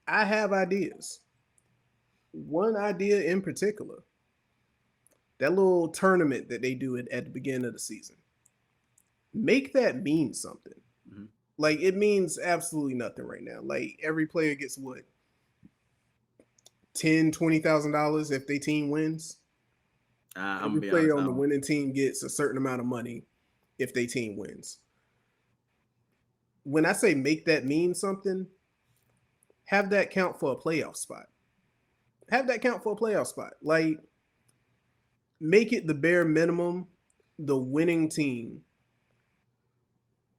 Speaker 1: I have ideas. One idea in particular, that little tournament that they do at the beginning of the season, make that mean something.
Speaker 2: Mhm.
Speaker 1: Like it means absolutely nothing right now. Like every player gets what, 10, $20,000 if their team wins.
Speaker 2: I'm gonna
Speaker 1: Every
Speaker 2: be
Speaker 1: player
Speaker 2: honest.
Speaker 1: on the winning team gets a certain amount of money if their team wins. When I say make that mean something, have that count for a playoff spot. Have that count for a playoff spot. Like make it the bare minimum. The winning team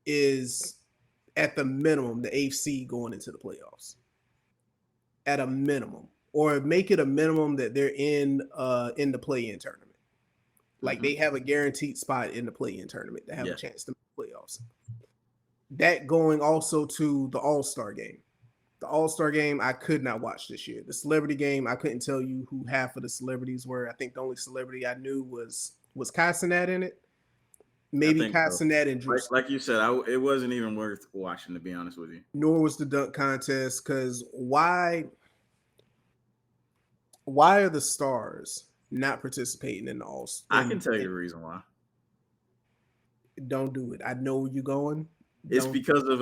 Speaker 1: is at the minimum the eighth seed going into the playoffs. At a minimum, or make it a minimum that they're in the play-in tournament. Like
Speaker 2: Hmm.
Speaker 1: they have a guaranteed spot in the play-in tournament to have a
Speaker 2: Yeah.
Speaker 1: chance to make playoffs. That going also to the All-Star game. The All-Star game I could not watch this year. The celebrity game, I couldn't tell you who half of the celebrities were. I think the only celebrity I knew was Kai Cenat in it.
Speaker 2: I
Speaker 1: Maybe
Speaker 2: think
Speaker 1: Kai
Speaker 2: so.
Speaker 1: Cenat and Drew.
Speaker 2: Like you said, it wasn't even worth watching, to be honest with you.
Speaker 1: Nor was the dunk contest, because why are the stars not participating in the all
Speaker 2: I can
Speaker 1: in,
Speaker 2: tell you
Speaker 1: in
Speaker 2: the reason why.
Speaker 1: don't do it. I know where you're going.
Speaker 2: It's
Speaker 1: Don't.
Speaker 2: because of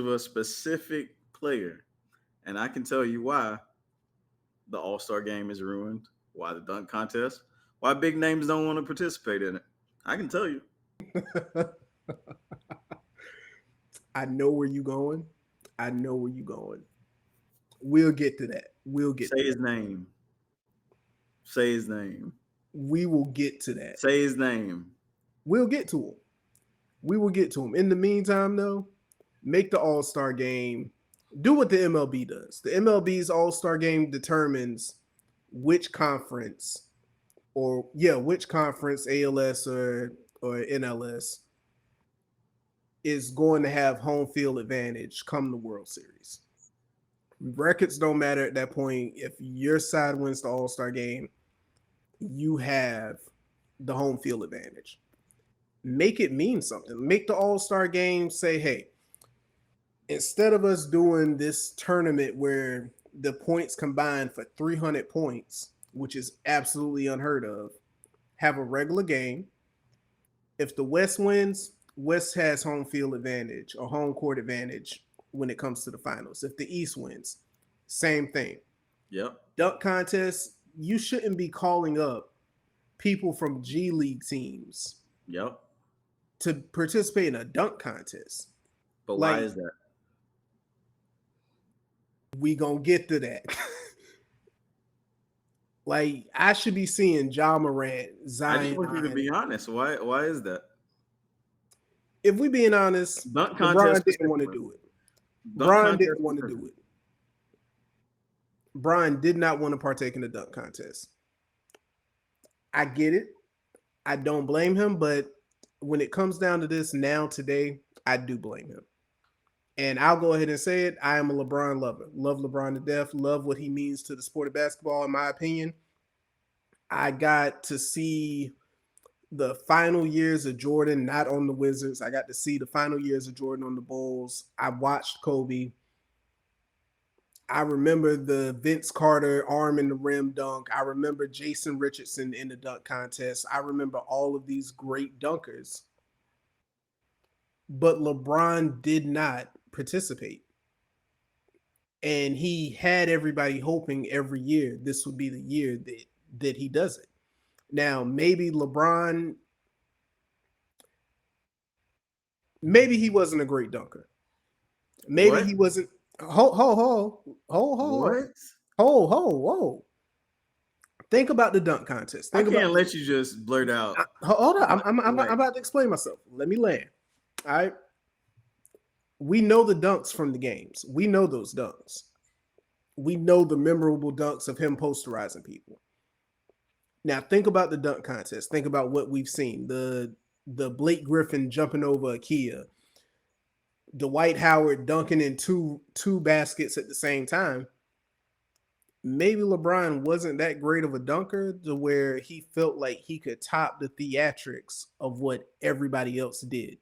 Speaker 2: a specific player, and I can tell you why the All Star game is ruined. Why the dunk contest? Why big names don't want to participate in it? I can tell you.
Speaker 1: I know where you're going. I know where you're going. We'll get to that. We'll get
Speaker 2: Say
Speaker 1: to
Speaker 2: his
Speaker 1: that.
Speaker 2: name. Say his name.
Speaker 1: We will get to that.
Speaker 2: Say his name.
Speaker 1: We'll get to him. We will get to him. In the meantime, though, make the All Star game. Do what the MLB does. The MLB's All Star game determines which conference, which conference, ALS or NLS, is going to have home field advantage come the World Series. Records don't matter at that point. If your side wins the All Star game, you have the home field advantage. Make it mean something. Make the All Star game say, hey, instead of us doing this tournament where the points combined for 300 points, which is absolutely unheard of, have a regular game. If the West wins, West has home field advantage or home court advantage when it comes to the finals. If the East wins, same thing.
Speaker 2: Yep.
Speaker 1: Dunk contest, you shouldn't be calling up people from G League teams
Speaker 2: Yep.
Speaker 1: to participate in a dunk contest.
Speaker 2: But why
Speaker 1: Like,
Speaker 2: is that?
Speaker 1: we gonna get to that. Like, I should be seeing Ja Morant,
Speaker 2: I just want you to
Speaker 1: Zion.
Speaker 2: be honest. Why is that?
Speaker 1: If we being honest,
Speaker 2: Dunk
Speaker 1: LeBron
Speaker 2: contest
Speaker 1: didn't want to
Speaker 2: specifically.
Speaker 1: do it.
Speaker 2: Dunk
Speaker 1: Brian
Speaker 2: contest
Speaker 1: didn't want to do
Speaker 2: specifically.
Speaker 1: it. Brian did not want to partake in the dunk contest. I get it. I don't blame him, but when it comes down to this now today, I do blame him. And I'll go ahead and say it. I am a LeBron lover. Love LeBron to death. Love what he means to the sport of basketball, in my opinion. I got to see the final years of Jordan, not on the Wizards. I got to see the final years of Jordan on the Bulls. I watched Kobe. I remember the Vince Carter arm in the rim dunk. I remember Jason Richardson in the dunk contest. I remember all of these great dunkers. But LeBron did not participate. And he had everybody hoping every year this would be the year that he does it. Now, maybe he wasn't a great dunker. Maybe
Speaker 2: What?
Speaker 1: he wasn't. Ho.
Speaker 2: What?
Speaker 1: Whoa. Think about the dunk contest.
Speaker 2: I
Speaker 1: Think about.
Speaker 2: can't let you just blurt out
Speaker 1: Hold
Speaker 2: a
Speaker 1: on.
Speaker 2: bunch
Speaker 1: I'm
Speaker 2: like
Speaker 1: about to explain myself. Let me land. All right. We know the dunks from the games. We know those dunks. We know the memorable dunks of him posterizing people. Now think about the dunk contest. Think about what we've seen. The Blake Griffin jumping over Akia, Dwight Howard dunking in two baskets at the same time. maybe LeBron wasn't that great of a dunker to where he felt like he could top the theatrics of what everybody else did.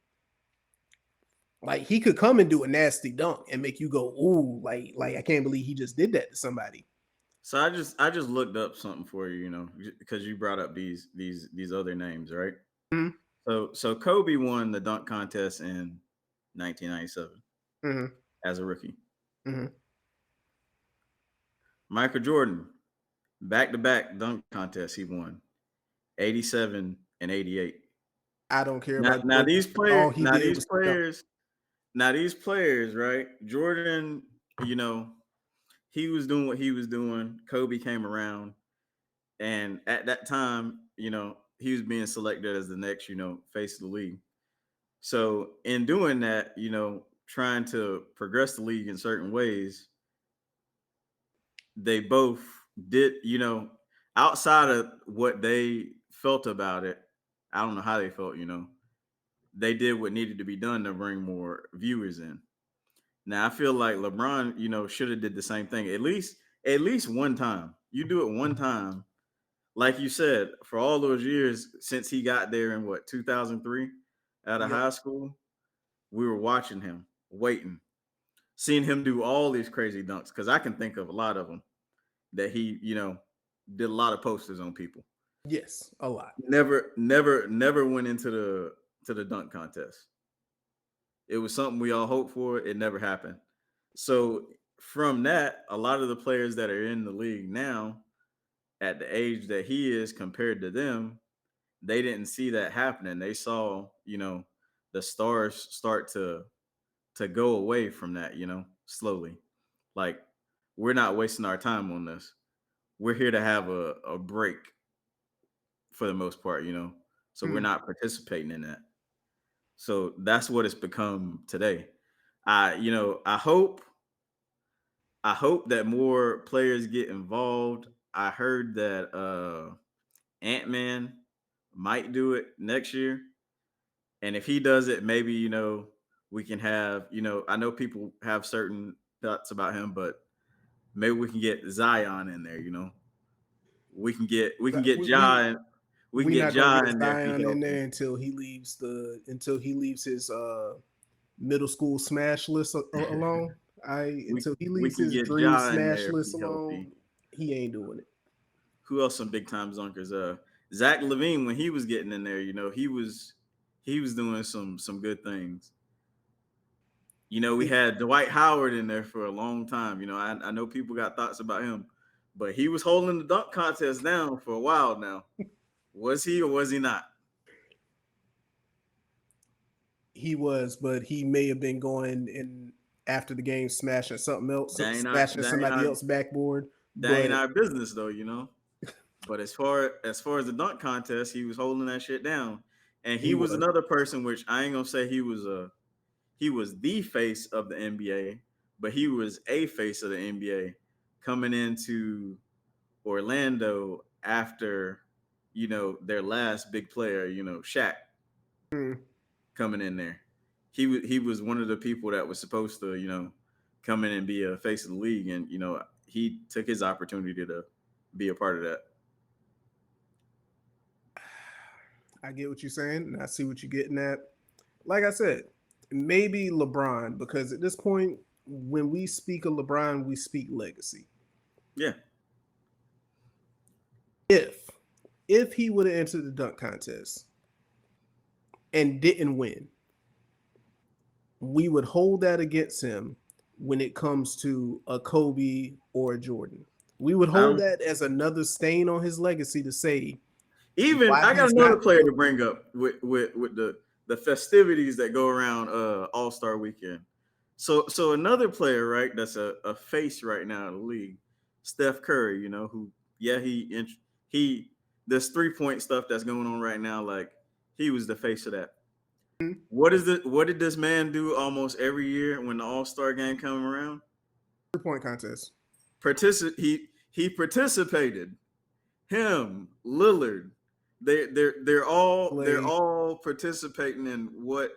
Speaker 1: Like he could come and do a nasty dunk and make you go, ooh, like I can't believe he just did that to somebody.
Speaker 2: So I just looked up something for you, because you brought up these other names, right?
Speaker 1: Mm-hmm.
Speaker 2: So Kobe won the dunk contest in 1997
Speaker 1: Mm-hmm.
Speaker 2: as a rookie.
Speaker 1: Mm-hmm.
Speaker 2: Michael Jordan, back to back dunk contests he won, 87 and 88.
Speaker 1: I don't care
Speaker 2: Now,
Speaker 1: about
Speaker 2: now
Speaker 1: Jordan.
Speaker 2: these
Speaker 1: All
Speaker 2: players,
Speaker 1: he
Speaker 2: now
Speaker 1: did
Speaker 2: these
Speaker 1: was dunk.
Speaker 2: players, now these players, right? Jordan, you know, he was doing what he was doing. Kobe came around, and at that time, he was being selected as the next, face of the league. So in doing that, trying to progress the league in certain ways, they both did, outside of what they felt about it. I don't know how they felt, they did what needed to be done to bring more viewers in. Now I feel like LeBron, should have did the same thing at least one time. You do it one time, like you said, for all those years since he got there in what 2003 out of
Speaker 1: Yep.
Speaker 2: high school, we were watching him, waiting, seeing him do all these crazy dunks. Because I can think of a lot of them that he, did a lot of posters on people.
Speaker 1: Yes, a lot.
Speaker 2: Never went into the dunk contest. It was something we all hoped for. It never happened. So from that, a lot of the players that are in the league now, at the age that he is compared to them, they didn't see that happening. They saw, the stars start to go away from that, slowly. Like, we're not wasting our time on this. We're here to have a break for the most part, So we're
Speaker 1: Mhm.
Speaker 2: not participating in that. So that's what it's become today. I hope that more players get involved. I heard that Ant-Man might do it next year. And if he does it, maybe, we can have, I know people have certain thoughts about him, but maybe we can get Zion in there. We can get
Speaker 1: We we
Speaker 2: Ja, we can
Speaker 1: we
Speaker 2: get
Speaker 1: not gonna
Speaker 2: Ja
Speaker 1: get
Speaker 2: in there if he
Speaker 1: Zion in
Speaker 2: healthy.
Speaker 1: there until he leaves his middle school smash list alone. I
Speaker 2: We
Speaker 1: Until he
Speaker 2: we
Speaker 1: leaves
Speaker 2: can
Speaker 1: his
Speaker 2: get
Speaker 1: dream
Speaker 2: Ja in
Speaker 1: smash
Speaker 2: there if
Speaker 1: list
Speaker 2: he healthy.
Speaker 1: alone, he ain't doing it.
Speaker 2: Who else some big time dunkers? Zach Levine, when he was getting in there, he was doing some good things. We
Speaker 1: It,
Speaker 2: had Dwight Howard in there for a long time. I know people got thoughts about him, but he was holding the dunk contest down for a while now. Was he or was he not?
Speaker 1: he was, but he may have been going in after the game smashing something else,
Speaker 2: That ain't our
Speaker 1: smashing
Speaker 2: that ain't
Speaker 1: somebody
Speaker 2: our
Speaker 1: else backboard.
Speaker 2: that ain't
Speaker 1: But
Speaker 2: our business though. But as far as the dunk contest, he was holding that shit down. And
Speaker 1: he
Speaker 2: he was
Speaker 1: was.
Speaker 2: another person which I ain't gonna say he was the face of the NBA, but he was a face of the NBA coming into Orlando after, their last big player, Shaq
Speaker 1: Hmm.
Speaker 2: coming in there. He was one of the people that was supposed to, come in and be a face of the league, and he took his opportunity to be a part of that.
Speaker 1: I get what you're saying, and I see what you're getting at. Like I said, maybe LeBron, because at this point, when we speak of LeBron, we speak legacy.
Speaker 2: Yeah,
Speaker 1: If if he would have entered the dunk contest and didn't win, we would hold that against him when it comes to a Kobe or a Jordan. We would hold
Speaker 2: I'm
Speaker 1: that as another stain on his legacy to say
Speaker 2: even.
Speaker 1: why
Speaker 2: I got
Speaker 1: he's
Speaker 2: another
Speaker 1: not
Speaker 2: player
Speaker 1: the
Speaker 2: to bring up with the festivities that go around All Star Weekend. So another player, right? That's a face right now in the league, Steph Curry. Who? Yeah, he this 3-point stuff that's going on right now. Like, he was the face of that. What did this man do almost every year when the All Star game come around?
Speaker 1: 3-point contest.
Speaker 2: He participated. Him, Lillard, they're
Speaker 1: Play
Speaker 2: all participating in what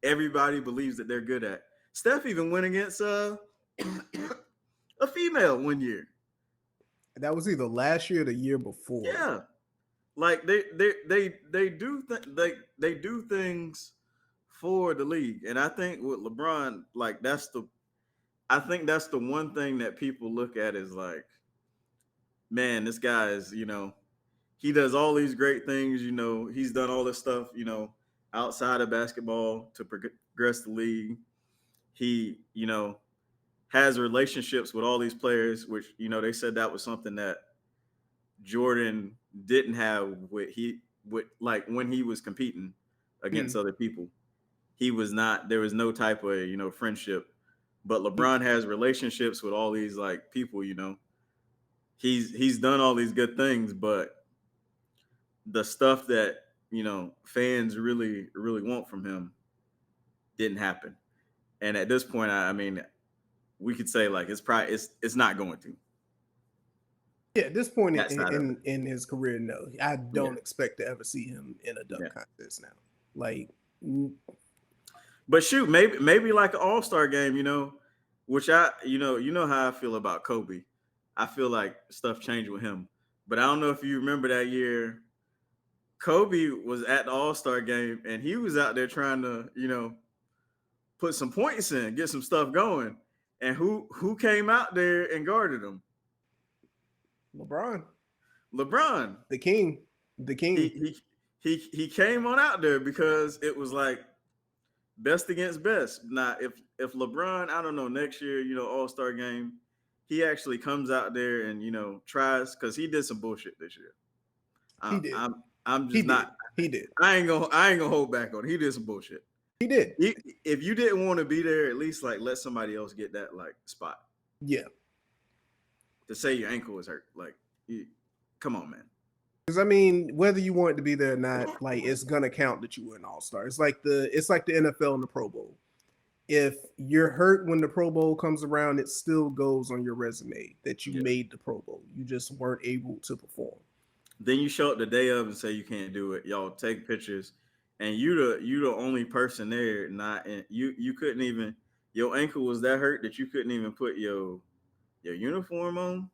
Speaker 2: everybody believes that they're good at. Steph even went against a female one year.
Speaker 1: That was either last year or the year before.
Speaker 2: Yeah, like they do things for the league, and I think with LeBron, like I think that's the one thing that people look at is like, man, this guy is, he does all these great things. He's done all this stuff, outside of basketball to progress the league. He, has relationships with all these players, which, they said that was something that Jordan didn't have with like when he was competing against
Speaker 1: Hmm.
Speaker 2: other people. He was not, there was no type of, friendship. But
Speaker 1: He,
Speaker 2: LeBron has relationships with all these like people, He's done all these good things, but the stuff that, fans really, really want from him didn't happen. And at this point, I mean, we could say like it's not going to
Speaker 1: yeah, at this point
Speaker 2: that side of it.
Speaker 1: in his career, no, I
Speaker 2: Yeah,
Speaker 1: don't expect to ever see him in a dunk
Speaker 2: yeah.
Speaker 1: contest now. Like,
Speaker 2: But shoot, maybe like an all-star game, which you know how I feel about Kobe. I feel like stuff changed with him. But I don't know if you remember that year Kobe was at the all-star game and he was out there trying to, put some points in, get some stuff going. And who came out there and guarded him?
Speaker 1: LeBron,
Speaker 2: LeBron.
Speaker 1: the king, the
Speaker 2: He
Speaker 1: king.
Speaker 2: he he came on out there because it was like best against best. Now, if LeBron, I don't know, next year, All Star game, he actually comes out there and tries because he did some bullshit this year.
Speaker 1: He
Speaker 2: I,
Speaker 1: did.
Speaker 2: I'm
Speaker 1: He
Speaker 2: just
Speaker 1: did.
Speaker 2: not.
Speaker 1: He did.
Speaker 2: I ain't gonna hold back on it. He did some bullshit.
Speaker 1: He did.
Speaker 2: If you didn't want to be there, at least like let somebody else get that like spot
Speaker 1: Yeah.
Speaker 2: to say your ankle was hurt. Like, come on, man.
Speaker 1: Because I mean, whether you want to be there or not, like it's gonna count that you were an all star. It's like the NFL and the Pro Bowl. If you're hurt when the Pro Bowl comes around, it still goes on your resume that you
Speaker 2: Yeah.
Speaker 1: made the Pro Bowl. You just weren't able to perform.
Speaker 2: Then you show up the day of and say you can't do it. Y'all take pictures, and you the only person there. Not and you couldn't even, your ankle was that hurt that you couldn't even put your uniform on.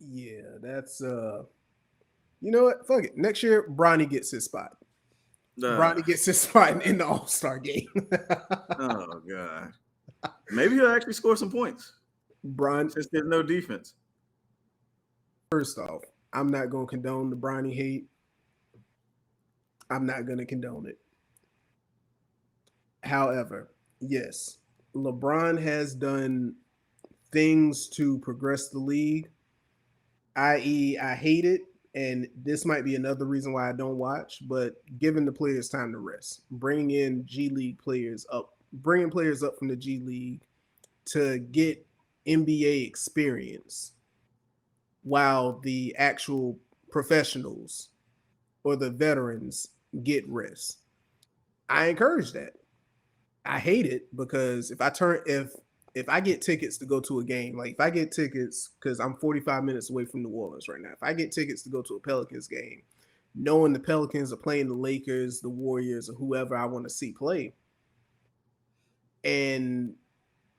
Speaker 1: Yeah, that's you know what? Fuck it. Next year, Bronny gets his spot.
Speaker 2: Uh,
Speaker 1: Bronny gets his spot in the All Star game.
Speaker 2: oh god. Maybe he'll actually score some points
Speaker 1: Bron,
Speaker 2: since there's no defense.
Speaker 1: first off, I'm not gonna condone the Bronny hate. I'm not gonna condone it. However, yes, LeBron has done things to progress the league, i.e., I hate it. And this might be another reason why I don't watch, but giving the players time to rest, bringing in G League players up, bringing players up from the G League to get NBA experience while the actual professionals or the veterans get rest. I encourage that. I hate it because if I get tickets to go to a game, like if I get tickets because I'm 45 minutes away from New Orleans right now, if I get tickets to go to a Pelicans game, knowing the Pelicans are playing the Lakers, the Warriors, or whoever I want to see play, and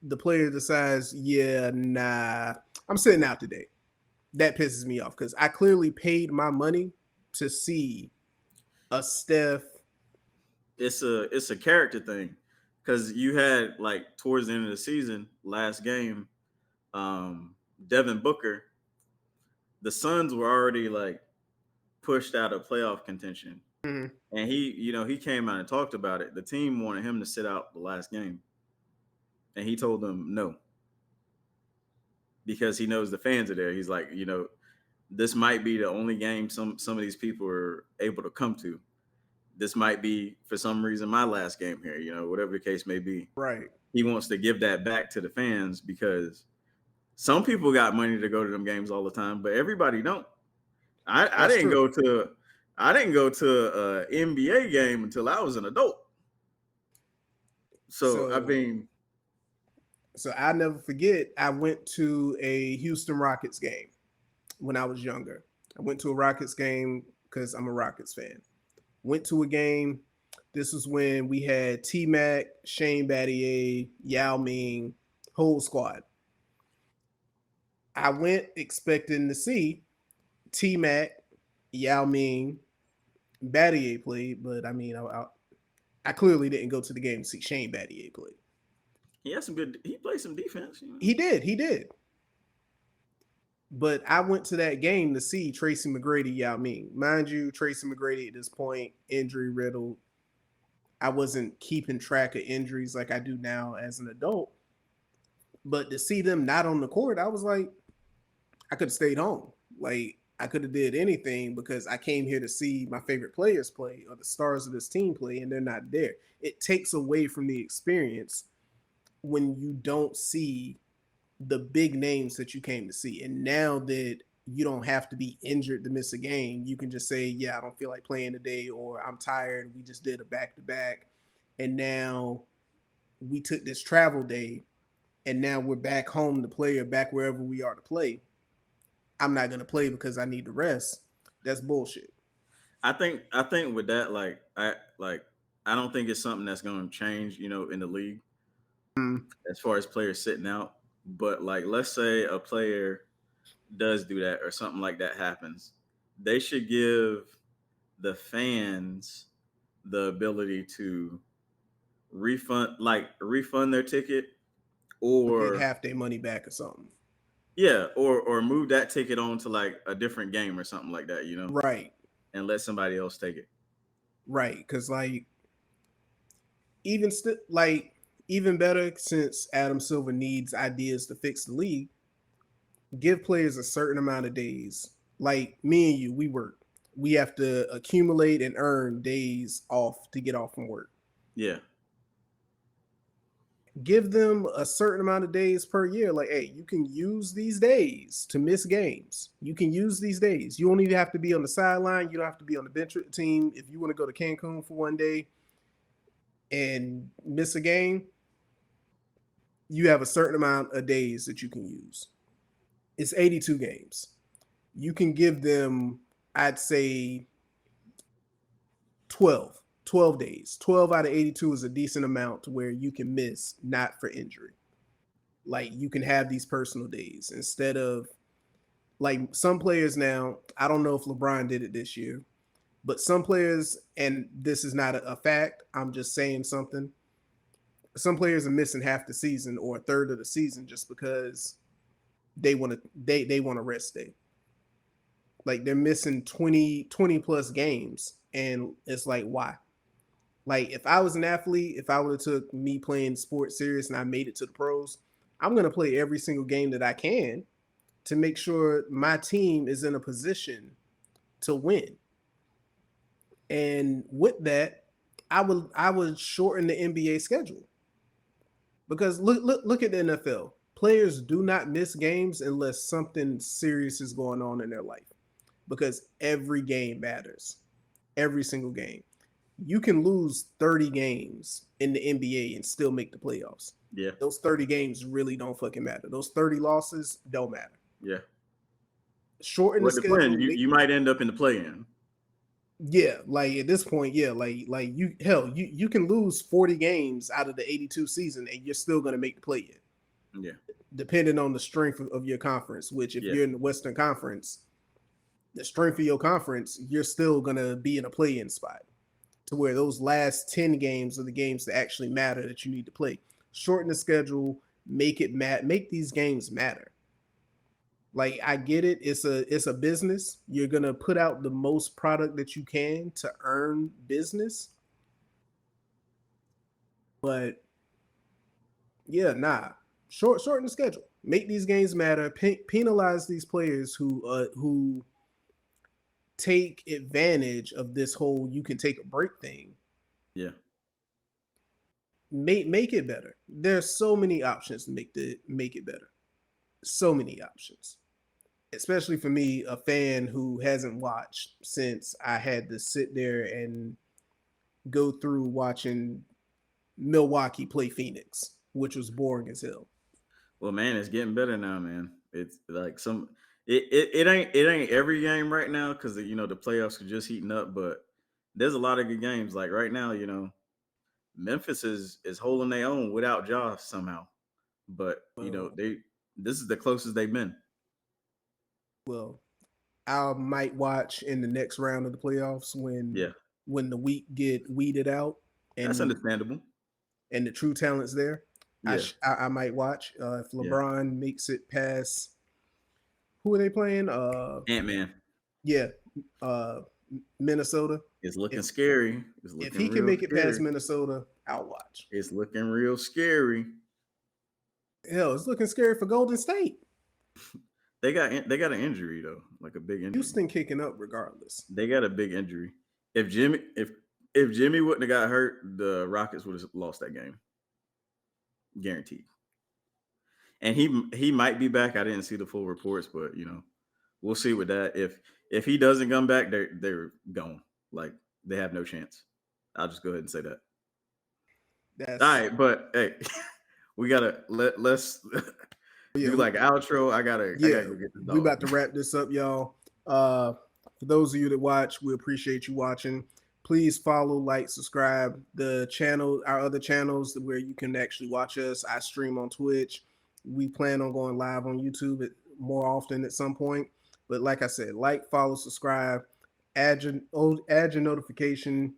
Speaker 1: the player decides, yeah, nah, I'm sitting out today. That pisses me off because I clearly paid my money to see a Steph.
Speaker 2: It's a character thing because you had like towards the end of the season, last game, Devin Booker, the Suns were already like pushed out of playoff contention.
Speaker 1: Mhm.
Speaker 2: And he came out and talked about it. The team wanted him to sit out the last game. And he told them no. Because he knows the fans are there. He's like, this might be the only game some of these people are able to come to. This might be for some reason my last game here, whatever the case may be.
Speaker 1: Right.
Speaker 2: He wants to give that back to the fans because some people got money to go to them games all the time, but everybody don't. I
Speaker 1: That's
Speaker 2: didn't
Speaker 1: true.
Speaker 2: go to a NBA game until I was an adult. So I
Speaker 1: So
Speaker 2: mean,
Speaker 1: so I never forget. I went to a Houston Rockets game when I was younger. I went to a Rockets game because I'm a Rockets fan. Went to a game. This was when we had T Mac, Shane Battier, Yao Ming, whole squad. I went expecting to see T Mac, Yao Ming, Battier played, but I mean, I clearly didn't go to the game to see Shane Battier play.
Speaker 2: He had some good. He played some defense.
Speaker 1: He did. But I went to that game to see Tracy McGrady, Yao Ming. Mind you, Tracy McGrady at this point, injury riddled. I wasn't keeping track of injuries like I do now as an adult. But to see them not on the court, I was like, I could have stayed home. Like I could have did anything because I came here to see my favorite players play or the stars of this team play, and they're not there. It takes away from the experience when you don't see the big names that you came to see. And now that you don't have to be injured to miss a game, you can just say, yeah, I don't feel like playing today, or I'm tired. We just did a back to back. And now we took this travel day, and now we're back home to play or back wherever we are to play. I'm not going to play because I need to rest. That's bullshit.
Speaker 2: I think with that, I don't think it's something that's going to change, in the league
Speaker 1: Mm,
Speaker 2: as far as players sitting out. But like, let's say a player does do that or something like that happens, they should give the fans the ability to refund their ticket,
Speaker 1: or get
Speaker 2: or
Speaker 1: half their money back or something.
Speaker 2: yeah, or move that ticket on to like a different game or something like that,
Speaker 1: Right,
Speaker 2: and let somebody else take it.
Speaker 1: right. Because like even like even better since Adam Silver needs ideas to fix the league, give players a certain amount of days. Like me and you, we work. We have to accumulate and earn days off to get off from work.
Speaker 2: Yeah,
Speaker 1: Give them a certain amount of days per year. Like, hey, you can use these days to miss games. You can use these days. You don't even have to be on the sideline. You don't have to be on the bench with the team. If you want to go to Cancun for one day and miss a game, you have a certain amount of days that you can use. It's 82 games. You can give them, I'd say, 12 days. 12 out of 82 is a decent amount to where you can miss not for injury. Like you can have these personal days instead of like some players now. I don't know if LeBron did it this year, but some players, and this is not a fact, I'm just saying something. Some players are missing half the season or a third of the season just because they want to rest day. Like they're missing 20 plus games, and it's like why? Like if I was an athlete, if I would have took me playing sports serious and I made it to the pros, I'm gonna play every single game that I can to make sure my team is in a position to win. And with that, I would shorten the NBA schedule because look at the NFL. Players do not miss games unless something serious is going on in their life because every game matters. Every single game. You can lose 30 games in the NBA and still make the playoffs.
Speaker 2: yeah,
Speaker 1: Those 30 games really don't fucking matter. Those 30 losses don't matter.
Speaker 2: yeah.
Speaker 1: Shorten the
Speaker 2: Well, it depends.
Speaker 1: schedule,
Speaker 2: You
Speaker 1: make
Speaker 2: might end up in the play-in.
Speaker 1: yeah, like at this point, yeah, like you hell, you can lose 40 games out of the 82 season and you're still gonna make the play in,
Speaker 2: Yeah,
Speaker 1: depending on the strength of your conference, which if
Speaker 2: yeah,
Speaker 1: you're in the Western Conference, the strength of your conference, you're still gonna be in a play-in spot to where those last 10 games are the games that actually matter that you need to play. Shorten the schedule, make these games matter. Like I get it, it's a business. You're going to put out the most product that you can to earn business, but yeah, nah. Shorten the schedule. Make these games matter. Penalize these players who take advantage of this whole you can take a break thing.
Speaker 2: yeah.
Speaker 1: Make it better. There's so many options to make it better. So many options. Especially for me, a fan who hasn't watched since I had to sit there and go through watching Milwaukee play Phoenix, which was boring as hell.
Speaker 2: Well, man, it's getting better now, man. It's like it ain't every game right now because the playoffs are just heating up, but there's a lot of good games. Like right now, Memphis is holding their own without Josh somehow. But
Speaker 1: Well,
Speaker 2: they this is the closest they've been.
Speaker 1: Well, I might watch in the next round of the playoffs
Speaker 2: Yeah,
Speaker 1: when the weak get weeded out
Speaker 2: that's
Speaker 1: and
Speaker 2: understandable.
Speaker 1: the true talent's there.
Speaker 2: Yeah,
Speaker 1: I might watch if
Speaker 2: yeah.
Speaker 1: LeBron makes it past. Who are they playing?
Speaker 2: Ant Man
Speaker 1: Yeah, uh, Minnesota.
Speaker 2: is looking
Speaker 1: If
Speaker 2: scary. It's
Speaker 1: if
Speaker 2: looking
Speaker 1: he can
Speaker 2: real
Speaker 1: make it past
Speaker 2: scary.
Speaker 1: Minnesota, I'll watch.
Speaker 2: It's looking real scary.
Speaker 1: Hell, it's looking scary for Golden State.
Speaker 2: They got an injury though, like a big injury.
Speaker 1: Houston kicking up regardless.
Speaker 2: They got a big injury. If Jimmy if Jimmy wouldn't have got hurt, the Rockets would have lost that game, guaranteed. And he might be back. I didn't see the full reports, but we'll see with that. If he doesn't come back, they're gone. Like they have no chance. I'll just go ahead and say that. All
Speaker 1: That's
Speaker 2: right, but hey, we gotta let's
Speaker 1: yeah,
Speaker 2: do like outro. I gotta
Speaker 1: yeah.
Speaker 2: go get the
Speaker 1: We
Speaker 2: dog.
Speaker 1: about to wrap this up, y'all. For those of you that watch, we appreciate you watching. Please follow, like, subscribe the channel, our other channels where you can actually watch us. I stream on Twitch. We plan on going live on YouTube more often at some point. But like I said, like, follow, subscribe, add your notification,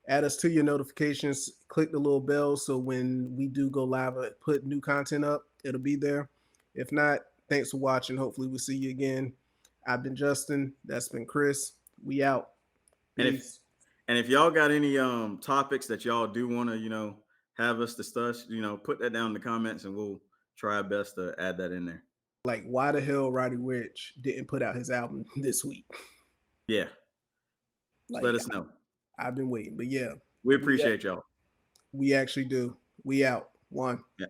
Speaker 1: add us to your notifications. Click the little bell so when we do go live, put new content up, it'll be there. If not, thanks for watching. Hopefully, we'll see you again. I've been Justin. That's been Chris. We out.
Speaker 2: And if
Speaker 1: Peace.
Speaker 2: and if y'all got any topics that y'all do want to have us discuss, put that down in the comments and we'll try our best to add that in there.
Speaker 1: Like, why the hell Roddy Ricch didn't put out his album this week?
Speaker 2: Yeah, just let
Speaker 1: Like,
Speaker 2: us know.
Speaker 1: I've been waiting. But yeah,
Speaker 2: We
Speaker 1: we
Speaker 2: appreciate y'all.
Speaker 1: we actually do. We out. One.
Speaker 2: Yeah.